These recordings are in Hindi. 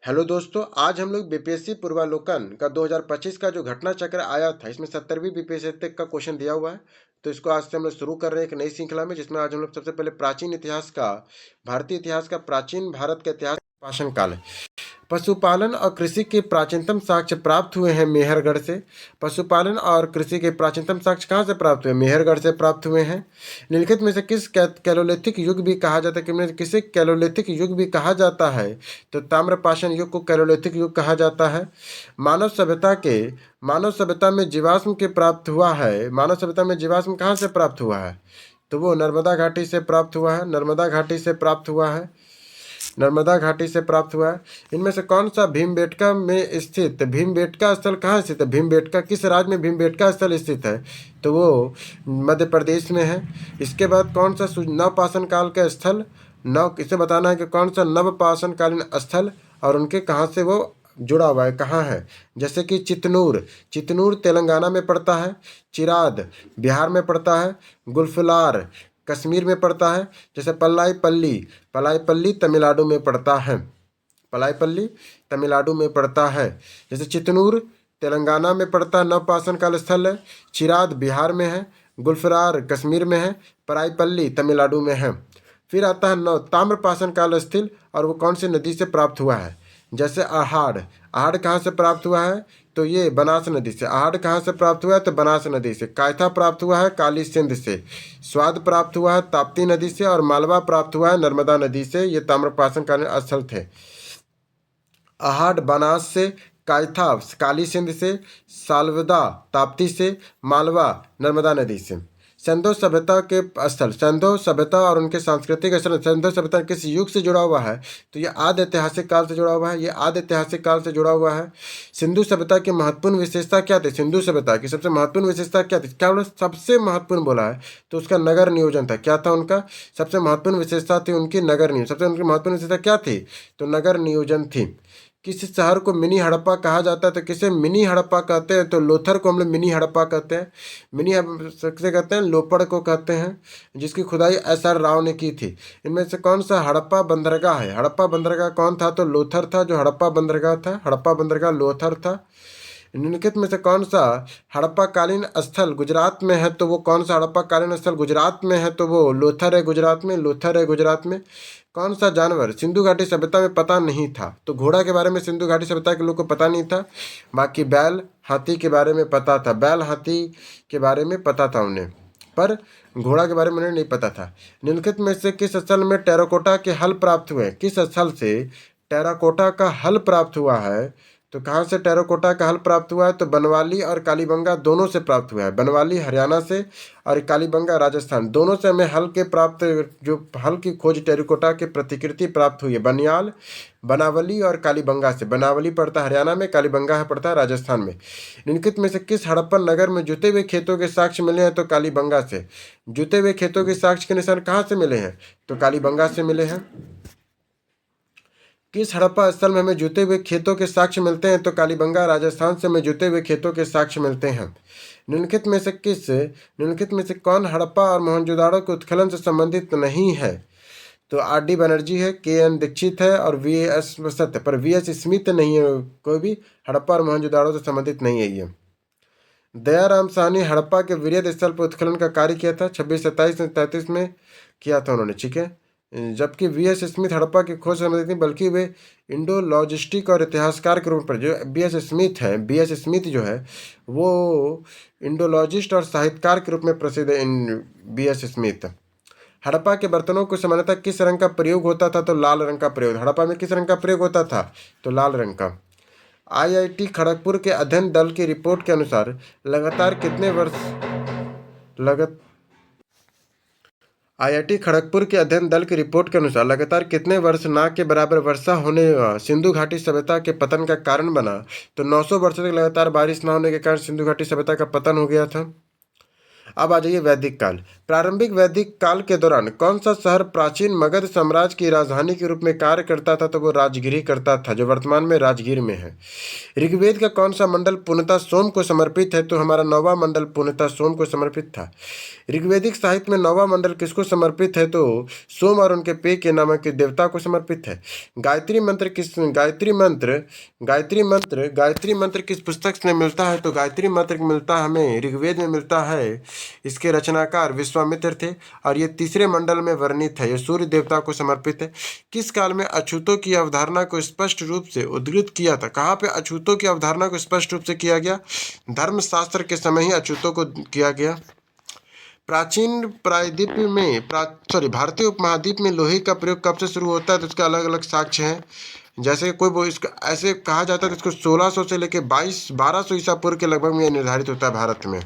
हेलो दोस्तों, आज हम लोग बीपीएससी पूर्वालोकन का 2025 का जो घटना चक्र आया था, इसमें 70वीं बीपीएससी तक का क्वेश्चन दिया हुआ है। तो इसको आज से हम लोग शुरू कर रहे हैं एक नई श्रृंखला में, जिसमें आज हम लोग सबसे पहले प्राचीन इतिहास का, भारतीय इतिहास का, प्राचीन भारत का इतिहास, शासन काल, पशुपालन और कृषि के प्राचीनतम साक्ष्य प्राप्त हुए हैं मेहरगढ़ से। पशुपालन और कृषि के प्राचीनतम साक्ष्य कहाँ से प्राप्त हुए? मेहरगढ़ से प्राप्त हुए हैं। निम्नलिखित में से किस कैलोलिथिक युग भी कहा जाता है? किसे कैलोलिथिक युग भी कहा जाता है? तो ताम्रपाषाण युग को कैलोलिथिक युग कहा जाता है। मानव सभ्यता में जीवाश्म के प्राप्त हुआ है। मानव सभ्यता में जीवाश्म कहाँ से प्राप्त हुआ है? तो वो नर्मदा घाटी से प्राप्त हुआ है। नर्मदा घाटी से प्राप्त हुआ है। नर्मदा घाटी से प्राप्त हुआ है। इनमें से कौन सा भीमबेटका में स्थित भीमबेटका स्थल कहाँ स्थित है? भीमबेटका किस राज्य में भीमबेटका स्थल स्थित है? तो वो मध्य प्रदेश में है। इसके बाद कौन सा नवपाषाण काल का स्थल, इसे बताना है कि कौन सा नवपाषाण कालीन स्थल और उनके कहाँ से वो जुड़ा हुआ है, कहाँ है? जैसे कि चितनूर तेलंगाना में पड़ता है। चिराद बिहार में पड़ता है। गुलफुलार कश्मीर में पड़ता है। जैसे पलाईपल्ली तमिलनाडु में पड़ता है। पलाईपल्ली तमिलनाडु में पड़ता है। जैसे चितनूर तेलंगाना में पड़ता है, नवपाषाण काल स्थल है। चिराद बिहार में है। गुलफरार कश्मीर में है। पलाईपल्ली तमिलनाडु में है। फिर आता है नौ ताम्रपाषाण काल स्थल, और वो कौन सी नदी से प्राप्त हुआ है? जैसे आहड़ कहाँ से प्राप्त हुआ है? तो ये बनास नदी से। आहड़ कहाँ से प्राप्त हुआ है? तो बनास नदी से। कायथा प्राप्त हुआ है काली सिंध से। स्वाद प्राप्त हुआ है ताप्ती नदी से। और मालवा प्राप्त हुआ है नर्मदा नदी से। ये ताम्रपाषाण कालीन स्थल थे। आहड़ बनास से, कायथा काली सिंध से, सालवदा ताप्ती से, मालवा नर्मदा नदी से। सिंधु सभ्यता के स्थल, सिंधु सभ्यता और उनके सांस्कृतिक स्थल, सिंधु सभ्यता किस युग से जुड़ा हुआ है? तो ये आदि ऐतिहासिक काल से जुड़ा हुआ है। ये आदि ऐतिहासिक काल से जुड़ा हुआ है। सिंधु सभ्यता की महत्वपूर्ण विशेषता क्या थी? सिंधु सभ्यता की सबसे महत्वपूर्ण विशेषता क्या थी? क्या उन्होंने सबसे महत्वपूर्ण बोला है? तो उसका नगर नियोजन था। क्या था उनका सबसे महत्वपूर्ण विशेषता? थी उनकी नगर नियोजन। सबसे उनकी महत्वपूर्ण विशेषता क्या थी? तो नगर नियोजन थी। किस शहर को मिनी हड़प्पा कहा जाता है? तो किसे मिनी हड़प्पा कहते हैं? तो लोथर को हम लोग मिनी हड़प्पा कहते हैं। से कहते हैं लोपड़ को कहते हैं, जिसकी खुदाई SR राव ने की थी। इनमें से कौन सा हड़प्पा बंदरगाह है? हड़प्पा बंदरगाह कौन था? तो लोथर था जो हड़प्पा बंदरगाह था। हड़प्पा बंदरगाह लोथर था। निम्नलिखित में से कौन सा हड़प्पा कालीन स्थल गुजरात में है? तो वो कौन सा हड़प्पा कालीन स्थल गुजरात में है? तो वो लोथर है गुजरात में। लोथर है गुजरात में। कौन सा जानवर सिंधु घाटी सभ्यता में पता नहीं था? तो घोड़ा के बारे में सिंधु घाटी सभ्यता के लोग को पता नहीं था। बाकी बैल हाथी के बारे में पता था। बैल हाथी के बारे में पता था उन्हें, पर घोड़ा के बारे में उन्हें नहीं पता था। निम्नलिखित में से किस स्थल में टेराकोटा के हल प्राप्त हुए? किस स्थल से टेराकोटा का हल प्राप्त हुआ है? तो कहाँ से टेराकोटा का हल प्राप्त हुआ है? तो बनवाली और कालीबंगा दोनों से प्राप्त हुआ है। बनवाली हरियाणा से और कालीबंगा राजस्थान, दोनों से हमें हल के प्राप्त, जो हल की खोज टेराकोटा की प्रतिकृति प्राप्त हुई है। बनियाल, बनावली और कालीबंगा से। बनावली पड़ता है हरियाणा में, कालीबंगा पड़ता है राजस्थान में। निम्नलिखित में से किस हड़प्पन नगर में जुते हुए खेतों के साक्ष्य मिले हैं? तो कालीबंगा से। जुते हुए खेतों के साक्ष्य के निशान कहाँ से मिले हैं? तो कालीबंगा से मिले हैं। किस हड़प्पा स्थल में हमें जुते हुए खेतों के साक्ष्य मिलते हैं? तो कालीबंगा राजस्थान से हमें जुते हुए खेतों के साक्ष्य मिलते हैं। निम्नलिखित में से कौन हड़प्पा और मोहनजोदाड़ो के उत्खनन से संबंधित नहीं है? तो RD बनर्जी है, KN दीक्षित है और VS वसत है, पर VS स्मिथ नहीं है। कोई भी हड़प्पा और मोहनजोदाड़ो से संबंधित नहीं है ये। दयाराम साहनी हड़प्पा के वृहद स्थल पर उत्खनन का कार्य किया था। 26-27-33 में किया था उन्होंने, ठीक है। जबकि VS स्मिथ हड़प्पा की खोज से संबंधित नहीं, बल्कि वे इंडो लॉजिस्टिक और इतिहासकार के रूप में, जो BS स्मिथ है, BS स्मिथ जो है वो इंडोलॉजिस्ट और साहित्यकार के रूप में प्रसिद्ध है। BS Smith. हड़प्पा के बर्तनों को सामान्यतः किस रंग का प्रयोग होता था? तो लाल रंग का प्रयोग। हड़प्पा में किस रंग का प्रयोग होता था? तो लाल रंग का। IIT खड़गपुर के अध्ययन दल की रिपोर्ट के अनुसार लगातार कितने वर्ष लगत IIT खड़गपुर के अध्ययन दल की रिपोर्ट के अनुसार लगातार कितने वर्ष ना के बराबर वर्षा होने सिंधु घाटी सभ्यता के पतन का कारण बना? तो 900 वर्षों तक लगातार बारिश न होने के कारण सिंधु घाटी सभ्यता का पतन हो गया था। अब आ जाइए वैदिक काल। प्रारंभिक वैदिक काल के दौरान कौन सा शहर प्राचीन मगध साम्राज्य की राजधानी के रूप में कार्य करता था? तो वो राजगिर ही करता था, जो वर्तमान में राजगीर में है। ऋग्वेद का कौन सा मंडल पूर्णतः सोम को समर्पित है? तो हमारा 9वां मंडल पूर्णतः सोम को समर्पित था। ऋग्वेदिक साहित्य में 9वां मंडल किसको समर्पित है? तो सोम और उनके पेय के नामक के देवता को समर्पित है। गायत्री मंत्र किस पुस्तक से मिलता है? तो गायत्री मंत्र मिलता है हमें ऋग्वेद में मिलता है। इसके रचनाकार विश्वामित्र थे और ये तीसरे मंडल में वर्णित है। ये सूर्य देवता को समर्पित है। किस काल में अछूतों की अवधारणा को स्पष्ट रूप से उद्धृत किया था? कहाँ पे अछूतों की अवधारणा को स्पष्ट रूप से किया गया? धर्मशास्त्र के समय ही अछूतों को किया गया। प्राचीन प्रायद्वीप में भारतीय उपमहाद्वीप में लोहे का प्रयोग कब से शुरू होता है? तो इसके अलग अलग साक्ष्य हैं। जैसे कोई वो इसका ऐसे कहा जाता है, इसको 1600 से लेकर 1200 ईसा पूर्व के लगभग में निर्धारित होता है भारत में।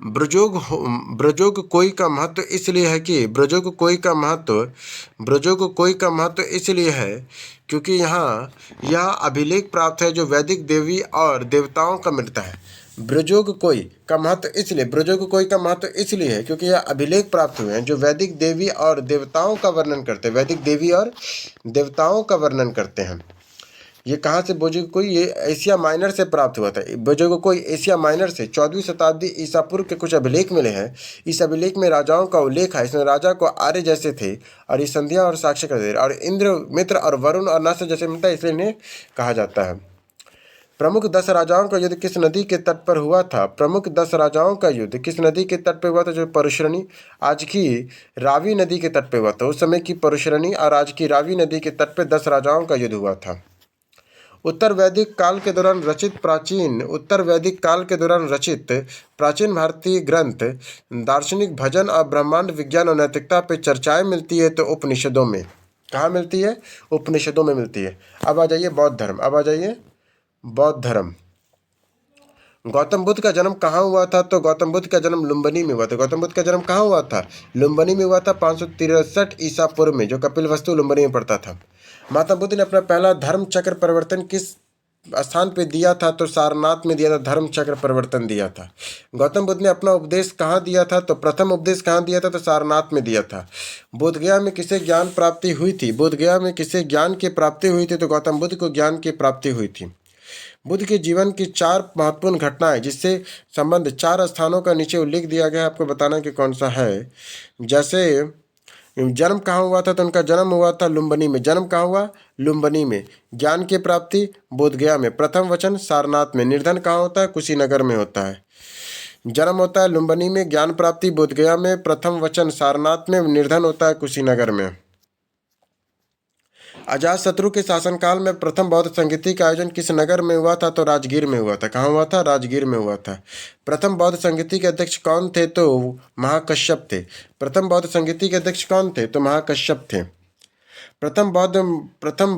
ब्रजोग कोई का महत्व इसलिए है कि ब्रजोग कोई का महत्व इसलिए है क्योंकि यहाँ यह अभिलेख प्राप्त है जो वैदिक देवी और देवताओं का मिलता है। ब्रजोग कोई का महत्व इसलिए है क्योंकि यह अभिलेख प्राप्त हुए हैं जो वैदिक देवी और देवताओं का वर्णन करते हैं। ये कहाँ से बोजोग कोई? ये एशिया माइनर से प्राप्त हुआ था। बोजोग कोई एशिया माइनर से 14वीं शताब्दी ईसा पूर्व के कुछ अभिलेख मिले हैं। इस अभिलेख में राजाओं का उल्लेख है। इसमें राजा को आर्य जैसे थे और ये संध्या और साक्ष्य करते थे और इंद्र, मित्र और वरुण और नस जैसे मिलता है, इसलिए इन्हें कहा जाता है। प्रमुख 10 राजाओं का युद्ध किस नदी के तट पर हुआ था? प्रमुख 10 राजाओं का युद्ध किस नदी के तट पर हुआ था? जो परुशरणी, आज की रावी नदी के तट पर हुआ था। उस समय की परुशरणी और आज की रावी नदी के तट पर 10 राजाओं का युद्ध हुआ था। उत्तर वैदिक काल के दौरान रचित प्राचीन भारतीय ग्रंथ दार्शनिक भजन और ब्रह्मांड विज्ञान और नैतिकता पर चर्चाएं मिलती है तो उपनिषदों में। कहाँ मिलती है? उपनिषदों में मिलती है। अब आ जाइए बौद्ध धर्म। गौतम बुद्ध का जन्म कहाँ हुआ था? तो गौतम बुद्ध का जन्म लुम्बिनी में हुआ था। गौतम बुद्ध का जन्म कहाँ हुआ था? लुम्बिनी में हुआ था 563 ईसा पूर्व में, जो कपिलवस्तु लुम्बिनी में पड़ता था। महात्मा बुद्ध ने अपना पहला धर्म चक्र परिवर्तन किस स्थान पे दिया था? तो सारनाथ में दिया था, धर्म चक्र परिवर्तन दिया था। गौतम बुद्ध ने अपना उपदेश कहाँ दिया था? तो प्रथम उपदेश कहाँ दिया था? तो सारनाथ में दिया था। बोधगया में किसे ज्ञान प्राप्ति हुई थी? बोधगया में किसे ज्ञान की प्राप्ति हुई थी? तो गौतम बुद्ध को ज्ञान की प्राप्ति हुई थी। बुद्ध के जीवन की 4 महत्वपूर्ण घटनाएं जिससे संबंध 4 स्थानों का नीचे उल्लेख दिया गया है, आपको बताना कि कौन सा है। जैसे जन्म कहाँ हुआ था? तो उनका जन्म हुआ था लुम्बिनी में। जन्म कहाँ हुआ? लुम्बिनी में। ज्ञान की प्राप्ति बोधगया में। प्रथम वचन सारनाथ में। निर्धन कहाँ होता है? कुशीनगर में होता है। जन्म होता है लुम्बिनी में, ज्ञान प्राप्ति बोधगया में, प्रथम वचन सारनाथ में, निर्धन होता है कुशीनगर में। अजातशत्रु के शासनकाल में प्रथम बौद्ध संगीति का आयोजन किस नगर में हुआ था? तो राजगीर में हुआ था। कहाँ हुआ था? राजगीर में हुआ था। प्रथम बौद्ध संगीति के अध्यक्ष कौन थे? तो महाकश्यप थे। प्रथम बौद्ध संगीति के अध्यक्ष कौन थे? तो महाकश्यप थे। प्रथम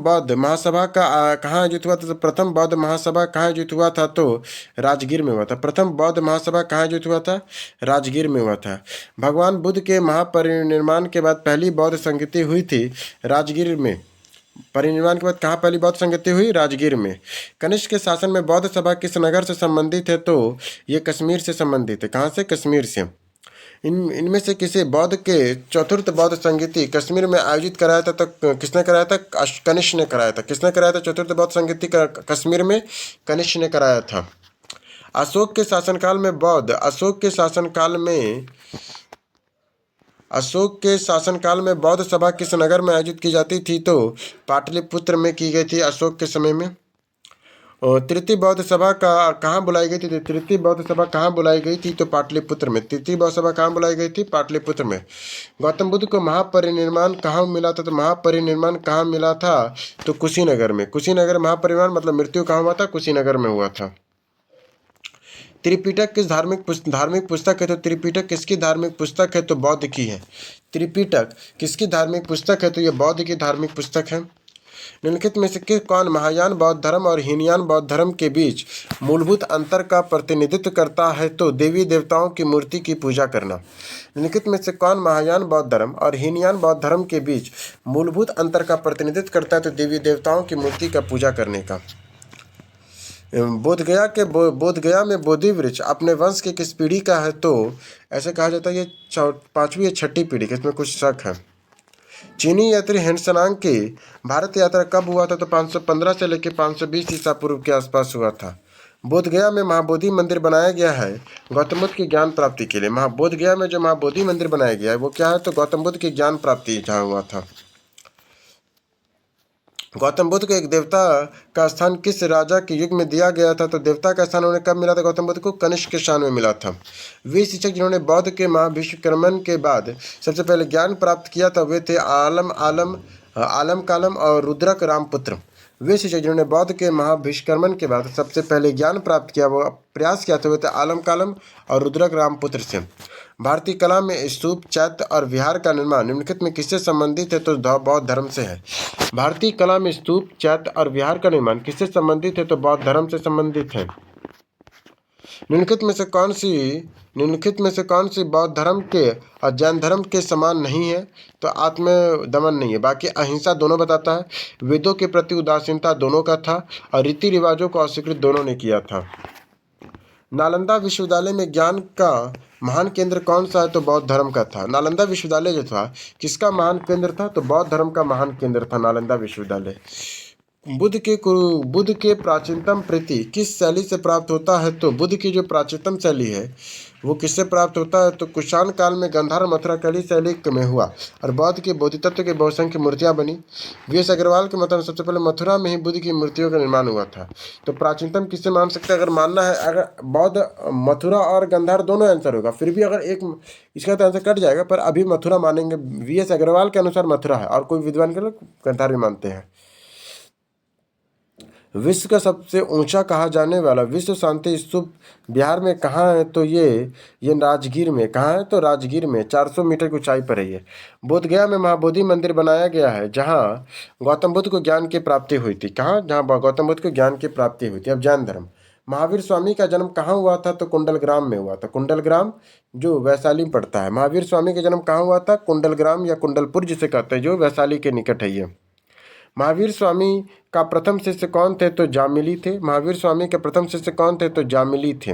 बौद्ध महासभा का कहाँ आयोजित हुआ था? तो प्रथम बौद्ध महासभा कहाँ आयोजित हुआ था? तो राजगीर में हुआ था। प्रथम बौद्ध महासभा कहाँ आयोजित हुआ था? राजगीर में हुआ था। भगवान बुद्ध के महापरिनिर्वाण के बाद पहली बौद्ध संगीति हुई थी राजगीर में। परिनिर्वाण के बाद कहाँ पहली बौद्ध संगति हुई? राजगीर में। कनिष्क के शासन में बौद्ध सभा किस नगर से संबंधित है? तो ये कश्मीर से संबंधित है। कहाँ से? कश्मीर से। इनमें से किसे बौद्ध के चतुर्थ बौद्ध संगीति कश्मीर में आयोजित कराया था? तो किसने कराया था? कनिष्क ने कराया था। किसने कराया था चतुर्थ बौद्ध संगीति कश्मीर में? कनिष्क ने कराया था। अशोक के शासनकाल में बौद्ध सभा किस नगर में आयोजित की जाती थी? तो पाटलिपुत्र में की गई थी अशोक के समय में। और तृतीय बौद्ध सभा का कहाँ बुलाई गई थी? तो तृतीय बौद्ध सभा कहाँ बुलाई गई थी? तो पाटलिपुत्र में। तृतीय बौद्ध सभा कहाँ बुलाई गई थी? पाटलिपुत्र में। गौतम बुद्ध को महापरिनिर्वाण कहाँ मिला था? तो महापरिनिर्वाण कहाँ मिला था? तो कुशीनगर में। कुशीनगर महापरिनिर्वाण मतलब मृत्यु कहाँ हुआ था? कुशीनगर में हुआ था। त्रिपिटक किस धार्मिक पुस्तक है? तो त्रिपिटक किसकी धार्मिक पुस्तक है? तो बौद्ध की है। त्रिपिटक किसकी धार्मिक पुस्तक है? तो यह बौद्ध की धार्मिक पुस्तक है। निम्नलिखित में से कौन महायान बौद्ध धर्म और हीनयान बौद्ध धर्म के बीच मूलभूत अंतर का प्रतिनिधित्व करता है? तो देवी देवताओं की मूर्ति की पूजा करना। निम्नलिखित में से कौन महायान बौद्ध धर्म और हीनयान बौद्ध धर्म के बीच मूलभूत अंतर का प्रतिनिधित्व करता है? तो देवी देवताओं की मूर्ति का पूजा करने का। बोधगया में बोधि वृक्ष अपने वंश की किस पीढ़ी का है? तो ऐसे कहा जाता है ये पांचवी या छठी पीढ़ी की, इसमें कुछ शक है। चीनी यात्री हेनसनांग की भारत यात्रा कब हुआ था? तो 515 से लेकर 520 ईसा पूर्व के आसपास हुआ था। बोधगया में महाबोधि मंदिर बनाया गया है गौतम बुद्ध की ज्ञान प्राप्ति के लिए। बोधगया में जो महाबोधि मंदिर बनाया गया है वो क्या है? तो गौतम बुद्ध की ज्ञान प्राप्ति जहाँ हुआ था। गौतम बुद्ध को एक देवता का स्थान किस राजा के युग में दिया गया था? तो देवता का स्थान उन्हें कब मिला था? गौतम बुद्ध को कनिष्क के शान में मिला था। वे शिक्षक जिन्होंने बौद्ध के महाभिष्कर्मण के बाद सबसे पहले ज्ञान प्राप्त किया था वे थे आलम कालम और रुद्रक रामपुत्र। वे शिक्षक जिन्होंने बौद्ध के महाभिष्कर्मण के बाद सबसे पहले ज्ञान प्राप्त किया वो प्रयास किया था वे थे आलम कालम और रुद्रक रामपुत्र से। भारतीय कला में स्तूप, चैत्य और विहार का निर्माण निम्नलिखित में किससे संबंधित है? तो बौद्ध धर्म से है। भारतीय कला में स्तूप, चैत्य और विहार का निर्माण किससे संबंधित है? तो बौद्ध धर्म से संबंधित है। निम्नलिखित में से कौन सी बौद्ध धर्म के और जैन धर्म के समान नहीं है? तो आत्मदमन नहीं है, बाकी अहिंसा दोनों बताता है। वेदों के प्रति उदासीनता दोनों का था और रीति रिवाजों को अस्वीकृत दोनों ने किया था। नालंदा विश्वविद्यालय में ज्ञान का महान केंद्र कौन सा है? तो बौद्ध धर्म का था। नालंदा विश्वविद्यालय जो था किसका महान केंद्र था? तो बौद्ध धर्म का महान केंद्र था नालंदा विश्वविद्यालय। बुद्ध के प्राचीनतम प्रति किस शैली से प्राप्त होता है? तो बुद्ध की जो प्राचीनतम शैली है वो किससे प्राप्त होता है? तो कुषाण काल में गंधार मथुरा कली शैली में हुआ और बौद्ध के बोधितत्व के बहुसंख्य मूर्तियां बनी। वी.एस. अग्रवाल के मत सबसे पहले मथुरा में ही बुद्ध की मूर्तियों का निर्माण हुआ था। तो प्राचीनतम किससे मान सकते हैं? अगर मानना है अगर बौद्ध, मथुरा और गंधार दोनों आंसर होगा, फिर भी अगर एक इसका तो आंसर कट जाएगा, पर अभी मथुरा मानेंगे। वी.एस. अग्रवाल के अनुसार मथुरा है और कोई विद्वान के लोग गंधार भी मानते हैं। विश्व का सबसे ऊंचा कहा जाने वाला विश्व शांति स्तूप बिहार में कहाँ है? तो ये राजगीर में। कहाँ है? तो राजगीर में 400 मीटर की ऊंचाई पर है ये। बोधगया में महाबोधि मंदिर बनाया गया है जहाँ गौतम बुद्ध को ज्ञान की प्राप्ति हुई थी। कहाँ? जहाँ गौतम बुद्ध को ज्ञान की प्राप्ति हुई थी। अब जैन धर्म, महावीर स्वामी का जन्म कहाँ हुआ था? तो कुंडलग्राम में हुआ था। कुंडलग्राम जो वैशाली में पड़ता है। महावीर स्वामी का जन्म कहाँ हुआ था? कुंडलग्राम या कुंडलपुर जिसे कहते हैं, जो वैशाली के निकट है ये। महावीर स्वामी का प्रथम शिष्य कौन थे? तो जामिली थे। महावीर स्वामी के प्रथम शिष्य कौन थे? तो जामिली थे।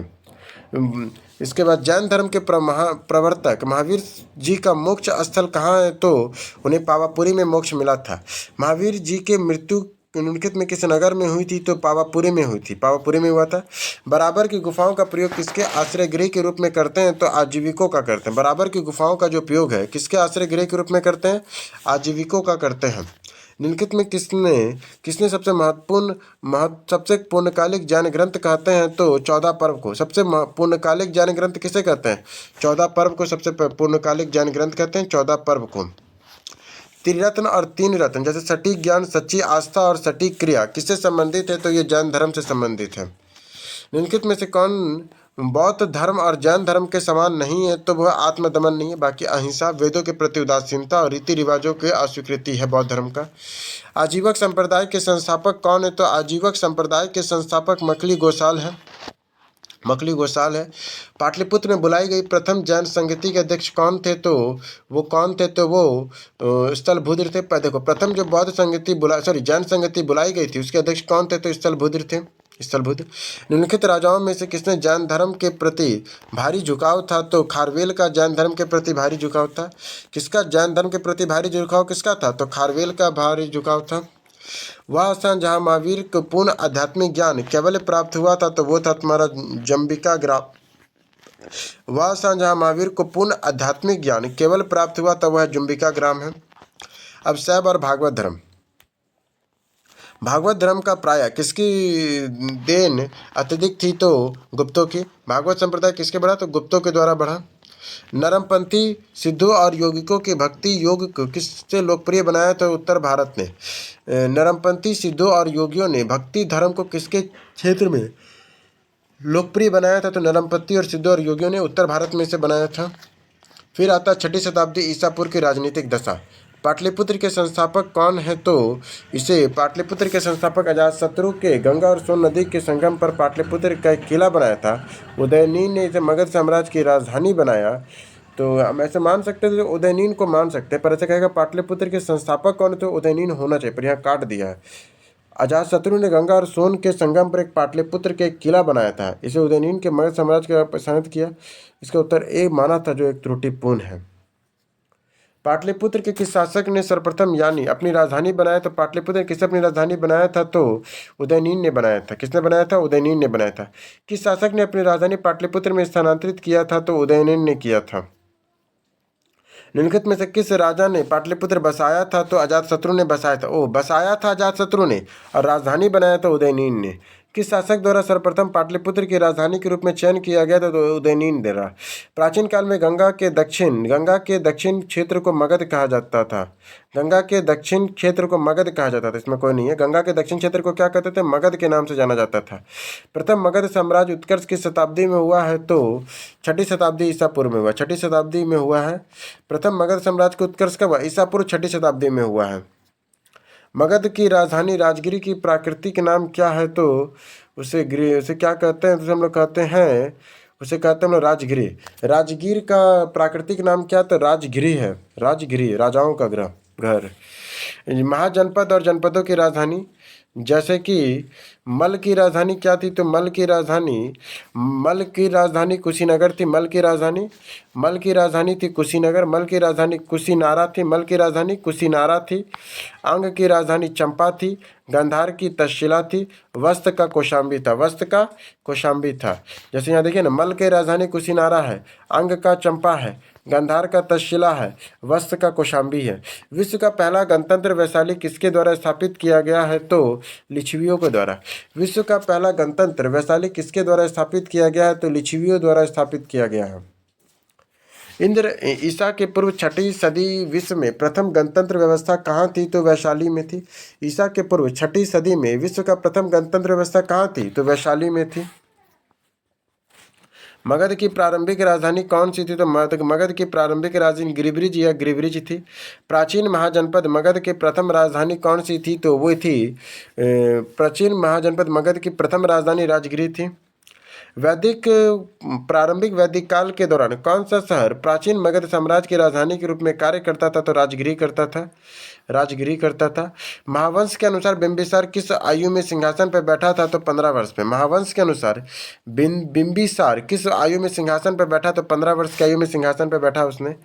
इसके बाद जैन धर्म के प्रवर्तक महावीर जी का मोक्ष स्थल कहाँ है? तो उन्हें पावापुरी में मोक्ष मिला था। महावीर जी के मृत्यु निम्नलिखित में किस नगर में हुई थी? तो पावापुरी में हुई थी। पावापुरी में हुआ था। बराबर की गुफाओं का प्रयोग किसके आश्रय गृह के रूप में करते हैं? तो आजीविकों का करते हैं। बराबर की गुफाओं का जो प्रयोग है किसके आश्रय गृह के रूप में करते हैं? आजीविकों का करते हैं। निम्नलिखित में किसने सबसे पूर्णकालिक जैन ग्रंथ कहते हैं? तो 14 पर्व को। सबसे पूर्णकालिक जैन ग्रंथ किसे कहते हैं? 14 पर्व को सबसे पूर्णकालिक जैन ग्रंथ कहते हैं, 14 पर्व को। त्रिरत्न और 3 रत्न जैसे सटीक ज्ञान, सच्ची आस्था और सटीक क्रिया किससे संबंधित है? तो ये जैन धर्म से संबंधित है। निम्नलिखित में से कौन बौद्ध धर्म और जैन धर्म के समान नहीं है? तो वह आत्मदमन नहीं है, बाकी अहिंसा, वेदों के प्रति उदासीनता और रीति रिवाजों की अस्वीकृति है बौद्ध धर्म का। आजीवक संप्रदाय के संस्थापक कौन है? तो आजीवक संप्रदाय के संस्थापक मखली गोसाल है। पाटलिपुत्र में बुलाई गई प्रथम जैन संगति के अध्यक्ष कौन थे? तो वो स्थलभुद्र थे। देखो, प्रथम जो बौद्ध संगति जैन संगति बुलाई गई थी उसके अध्यक्ष कौन थे? तो स्थलभुद्र थे। निम्नलिखित राजाओं में से किसने जैन धर्म के प्रति भारी झुकाव था? तो खारवेल का जैन धर्म के प्रति भारी झुकाव था। किसका जैन धर्म के प्रति भारी झुकाव किसका था? तो खारवेल का भारी झुकाव था। वह स्थान जहाँ महावीर को पूर्ण आध्यात्मिक ज्ञान केवल प्राप्त हुआ था तो वो था तुम्हारा जंबिका ग्राम। वह स्थान जहाँ महावीर को पूर्ण आध्यात्मिक ज्ञान केवल प्राप्त हुआ था वह जुम्बिका ग्राम है। अब शैव और भागवत धर्म। भागवत धर्म का प्राय किसकी देन अत्यधिक थी? तो गुप्तों की। भागवत संप्रदाय किसके बढ़ा? तो गुप्तों के द्वारा बढ़ा। नरमपंथी सिद्धों और योगिकों के भक्ति योग को किससे लोकप्रिय बनाया? तो उत्तर भारत ने। नरमपंथी सिद्धों और योगियों ने भक्ति धर्म को किसके क्षेत्र में लोकप्रिय बनाया था? तो नरमपंथी और सिद्धों और योगियों ने उत्तर भारत में इसे बनाया था। फिर आता 6ठी शताब्दी ईसा पूर्व की राजनीतिक दशा। पाटलिपुत्र के संस्थापक कौन है? तो इसे पाटलिपुत्र के संस्थापक अजातशत्रु के गंगा और सोन नदी के संगम पर पाटलिपुत्र का एक किला बनाया था। उदयनीन ने इसे मगध साम्राज्य की राजधानी बनाया। तो हम ऐसे मान सकते हैं, तो उदयनीन को मान सकते हैं, पर ऐसे कहेगा पाटलिपुत्र के संस्थापक कौन है? तो उदयनीन होना चाहिए, पर यहाँ काट दिया है। अजातशत्रु ने गंगा और सोन के संगम पर एक पाटलिपुत्र के एक किला बनाया था। इसे उदयनीन के मगध साम्राज्य का प्रसारित किया। इसका उत्तर ए माना था, जो एक त्रुटिपूर्ण है। पाटलिपुत्र के किस शासक ने सर्वप्रथम यानी अपनी राजधानी बनाया? तो पाटलिपुत्र किसने अपनी राजधानी बनाया था? तो उदयनीन ने बनाया था। किसने बनाया था? उदयनीन ने बनाया था। किस शासक ने अपनी राजधानी पाटलिपुत्र में स्थानांतरित किया था? तो उदयनीन ने किया था। निम्नलिखित में से किस राजा ने पाटलिपुत्र बसाया था? तो अजातशत्रु ने बसाया था। बसाया था अजातशत्रु ने, और राजधानी बनाया था उदयनीन ने। किस शासक द्वारा सर्वप्रथम पाटलिपुत्र की राजधानी के रूप में चयन किया गया था? तो उदयनीन द्वारा। प्राचीन काल में गंगा के दक्षिण क्षेत्र को मगध कहा जाता था। गंगा के दक्षिण क्षेत्र को मगध कहा जाता था, इसमें कोई नहीं है। गंगा के दक्षिण क्षेत्र को क्या कहते थे? मगध के नाम से जाना जाता था। प्रथम मगध साम्राज्य उत्कर्ष किस शताब्दी में हुआ है? तो 6ठी शताब्दी ईसा पूर्व में हुआ। 6ठी शताब्दी में हुआ है। प्रथम मगध साम्राज्य का उत्कर्ष कब हुआ? ईसा पूर्व 6ठी शताब्दी में हुआ है। मगध की राजधानी राजगिरी की प्राकृतिक नाम क्या है? तो उसे क्या कहते हैं? तो हम लोग कहते हैं, उसे कहते हैं हम लोग राजगिरी। राजगीर का प्राकृतिक नाम क्या? तो राजगिरी है। राजगिरी राजाओं का घर। महाजनपद और जनपदों की राजधानी, जैसे कि मल की राजधानी क्या थी? तो मल की राजधानी कुशीनगर थी। मल की राजधानी थी कुशीनगर। मल की राजधानी कुशीनारा थी। मल की राजधानी कुशीनारा थी। अंग की राजधानी चंपा थी। गंधार की तक्षशिला थी। वस्त का कौशाम्बी था। वस्त का कौशाम्बी था। जैसे यहाँ देखिए ना, मल की राजधानी कुशीनारा है, अंग का चंपा है, गंधार का तक्षशिला है, वस्त का कौशाम्बी है। विश्व का पहला गणतंत्र वैशाली किसके द्वारा स्थापित किया गया है? तो लिच्छवियों के द्वारा। विश्व का पहला गणतंत्र वैशाली किसके द्वारा स्थापित किया गया है? तो लिच्छवियों द्वारा स्थापित किया गया है। ईसा के पूर्व 6ठी सदी विश्व में प्रथम गणतंत्र व्यवस्था कहाँ थी? तो वैशाली में थी। ईसा के पूर्व 6ठी सदी में विश्व का प्रथम गणतंत्र व्यवस्था कहाँ थी? तो वैशाली में थी। मगध की प्रारंभिक राजधानी कौन सी थी? तो मगध की प्रारंभिक राजधानी गिरिब्रिज या गिरिब्रिज थी। प्राचीन महाजनपद मगध की प्रथम राजधानी कौन सी थी? तो वो थी प्राचीन महाजनपद मगध की प्रथम राजधानी राजगिरी थी। प्रारंभिक वैदिक काल के दौरान कौन सा शहर प्राचीन मगध साम्राज्य की राजधानी के रूप में कार्य करता था? तो राजगिरी करता था। महावंश के अनुसार बिंबिसार किस आयु में सिंहासन पर बैठा था? तो 15 वर्ष पे। महावंश के अनुसार बिंबिसार किस आयु में सिंहासन पर बैठा? तो 15 वर्ष की आयु में सिंहासन पर बैठा उसने।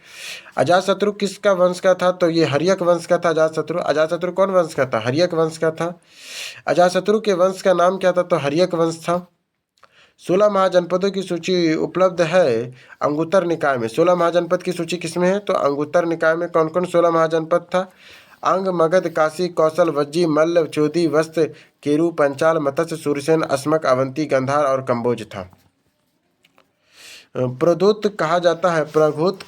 अजातशत्रु किसका वंश का था? तो ये हर्यक वंश का था अजातशत्रु। अजातशत्रु कौन वंश का था? हर्यक वंश का था। अजातशत्रु के वंश का नाम क्या था? तो हर्यक वंश था। 16 महाजनपदों की सूची उपलब्ध है अंगुत्तर निकाय में। 16 महाजनपद की सूची किसमें है? तो अंगुत्तर निकाय में। कौन कौन 16 महाजनपद था? अंग, मगध, काशी, कौशल, वज्जी, मल्ल, चोदी, वस्त, केरू, पंचाल, मत्स्य, सूरसेन, अस्मक, अवंती, गंधार और कंबोज था। प्रघोत कहा जाता है। प्रघोत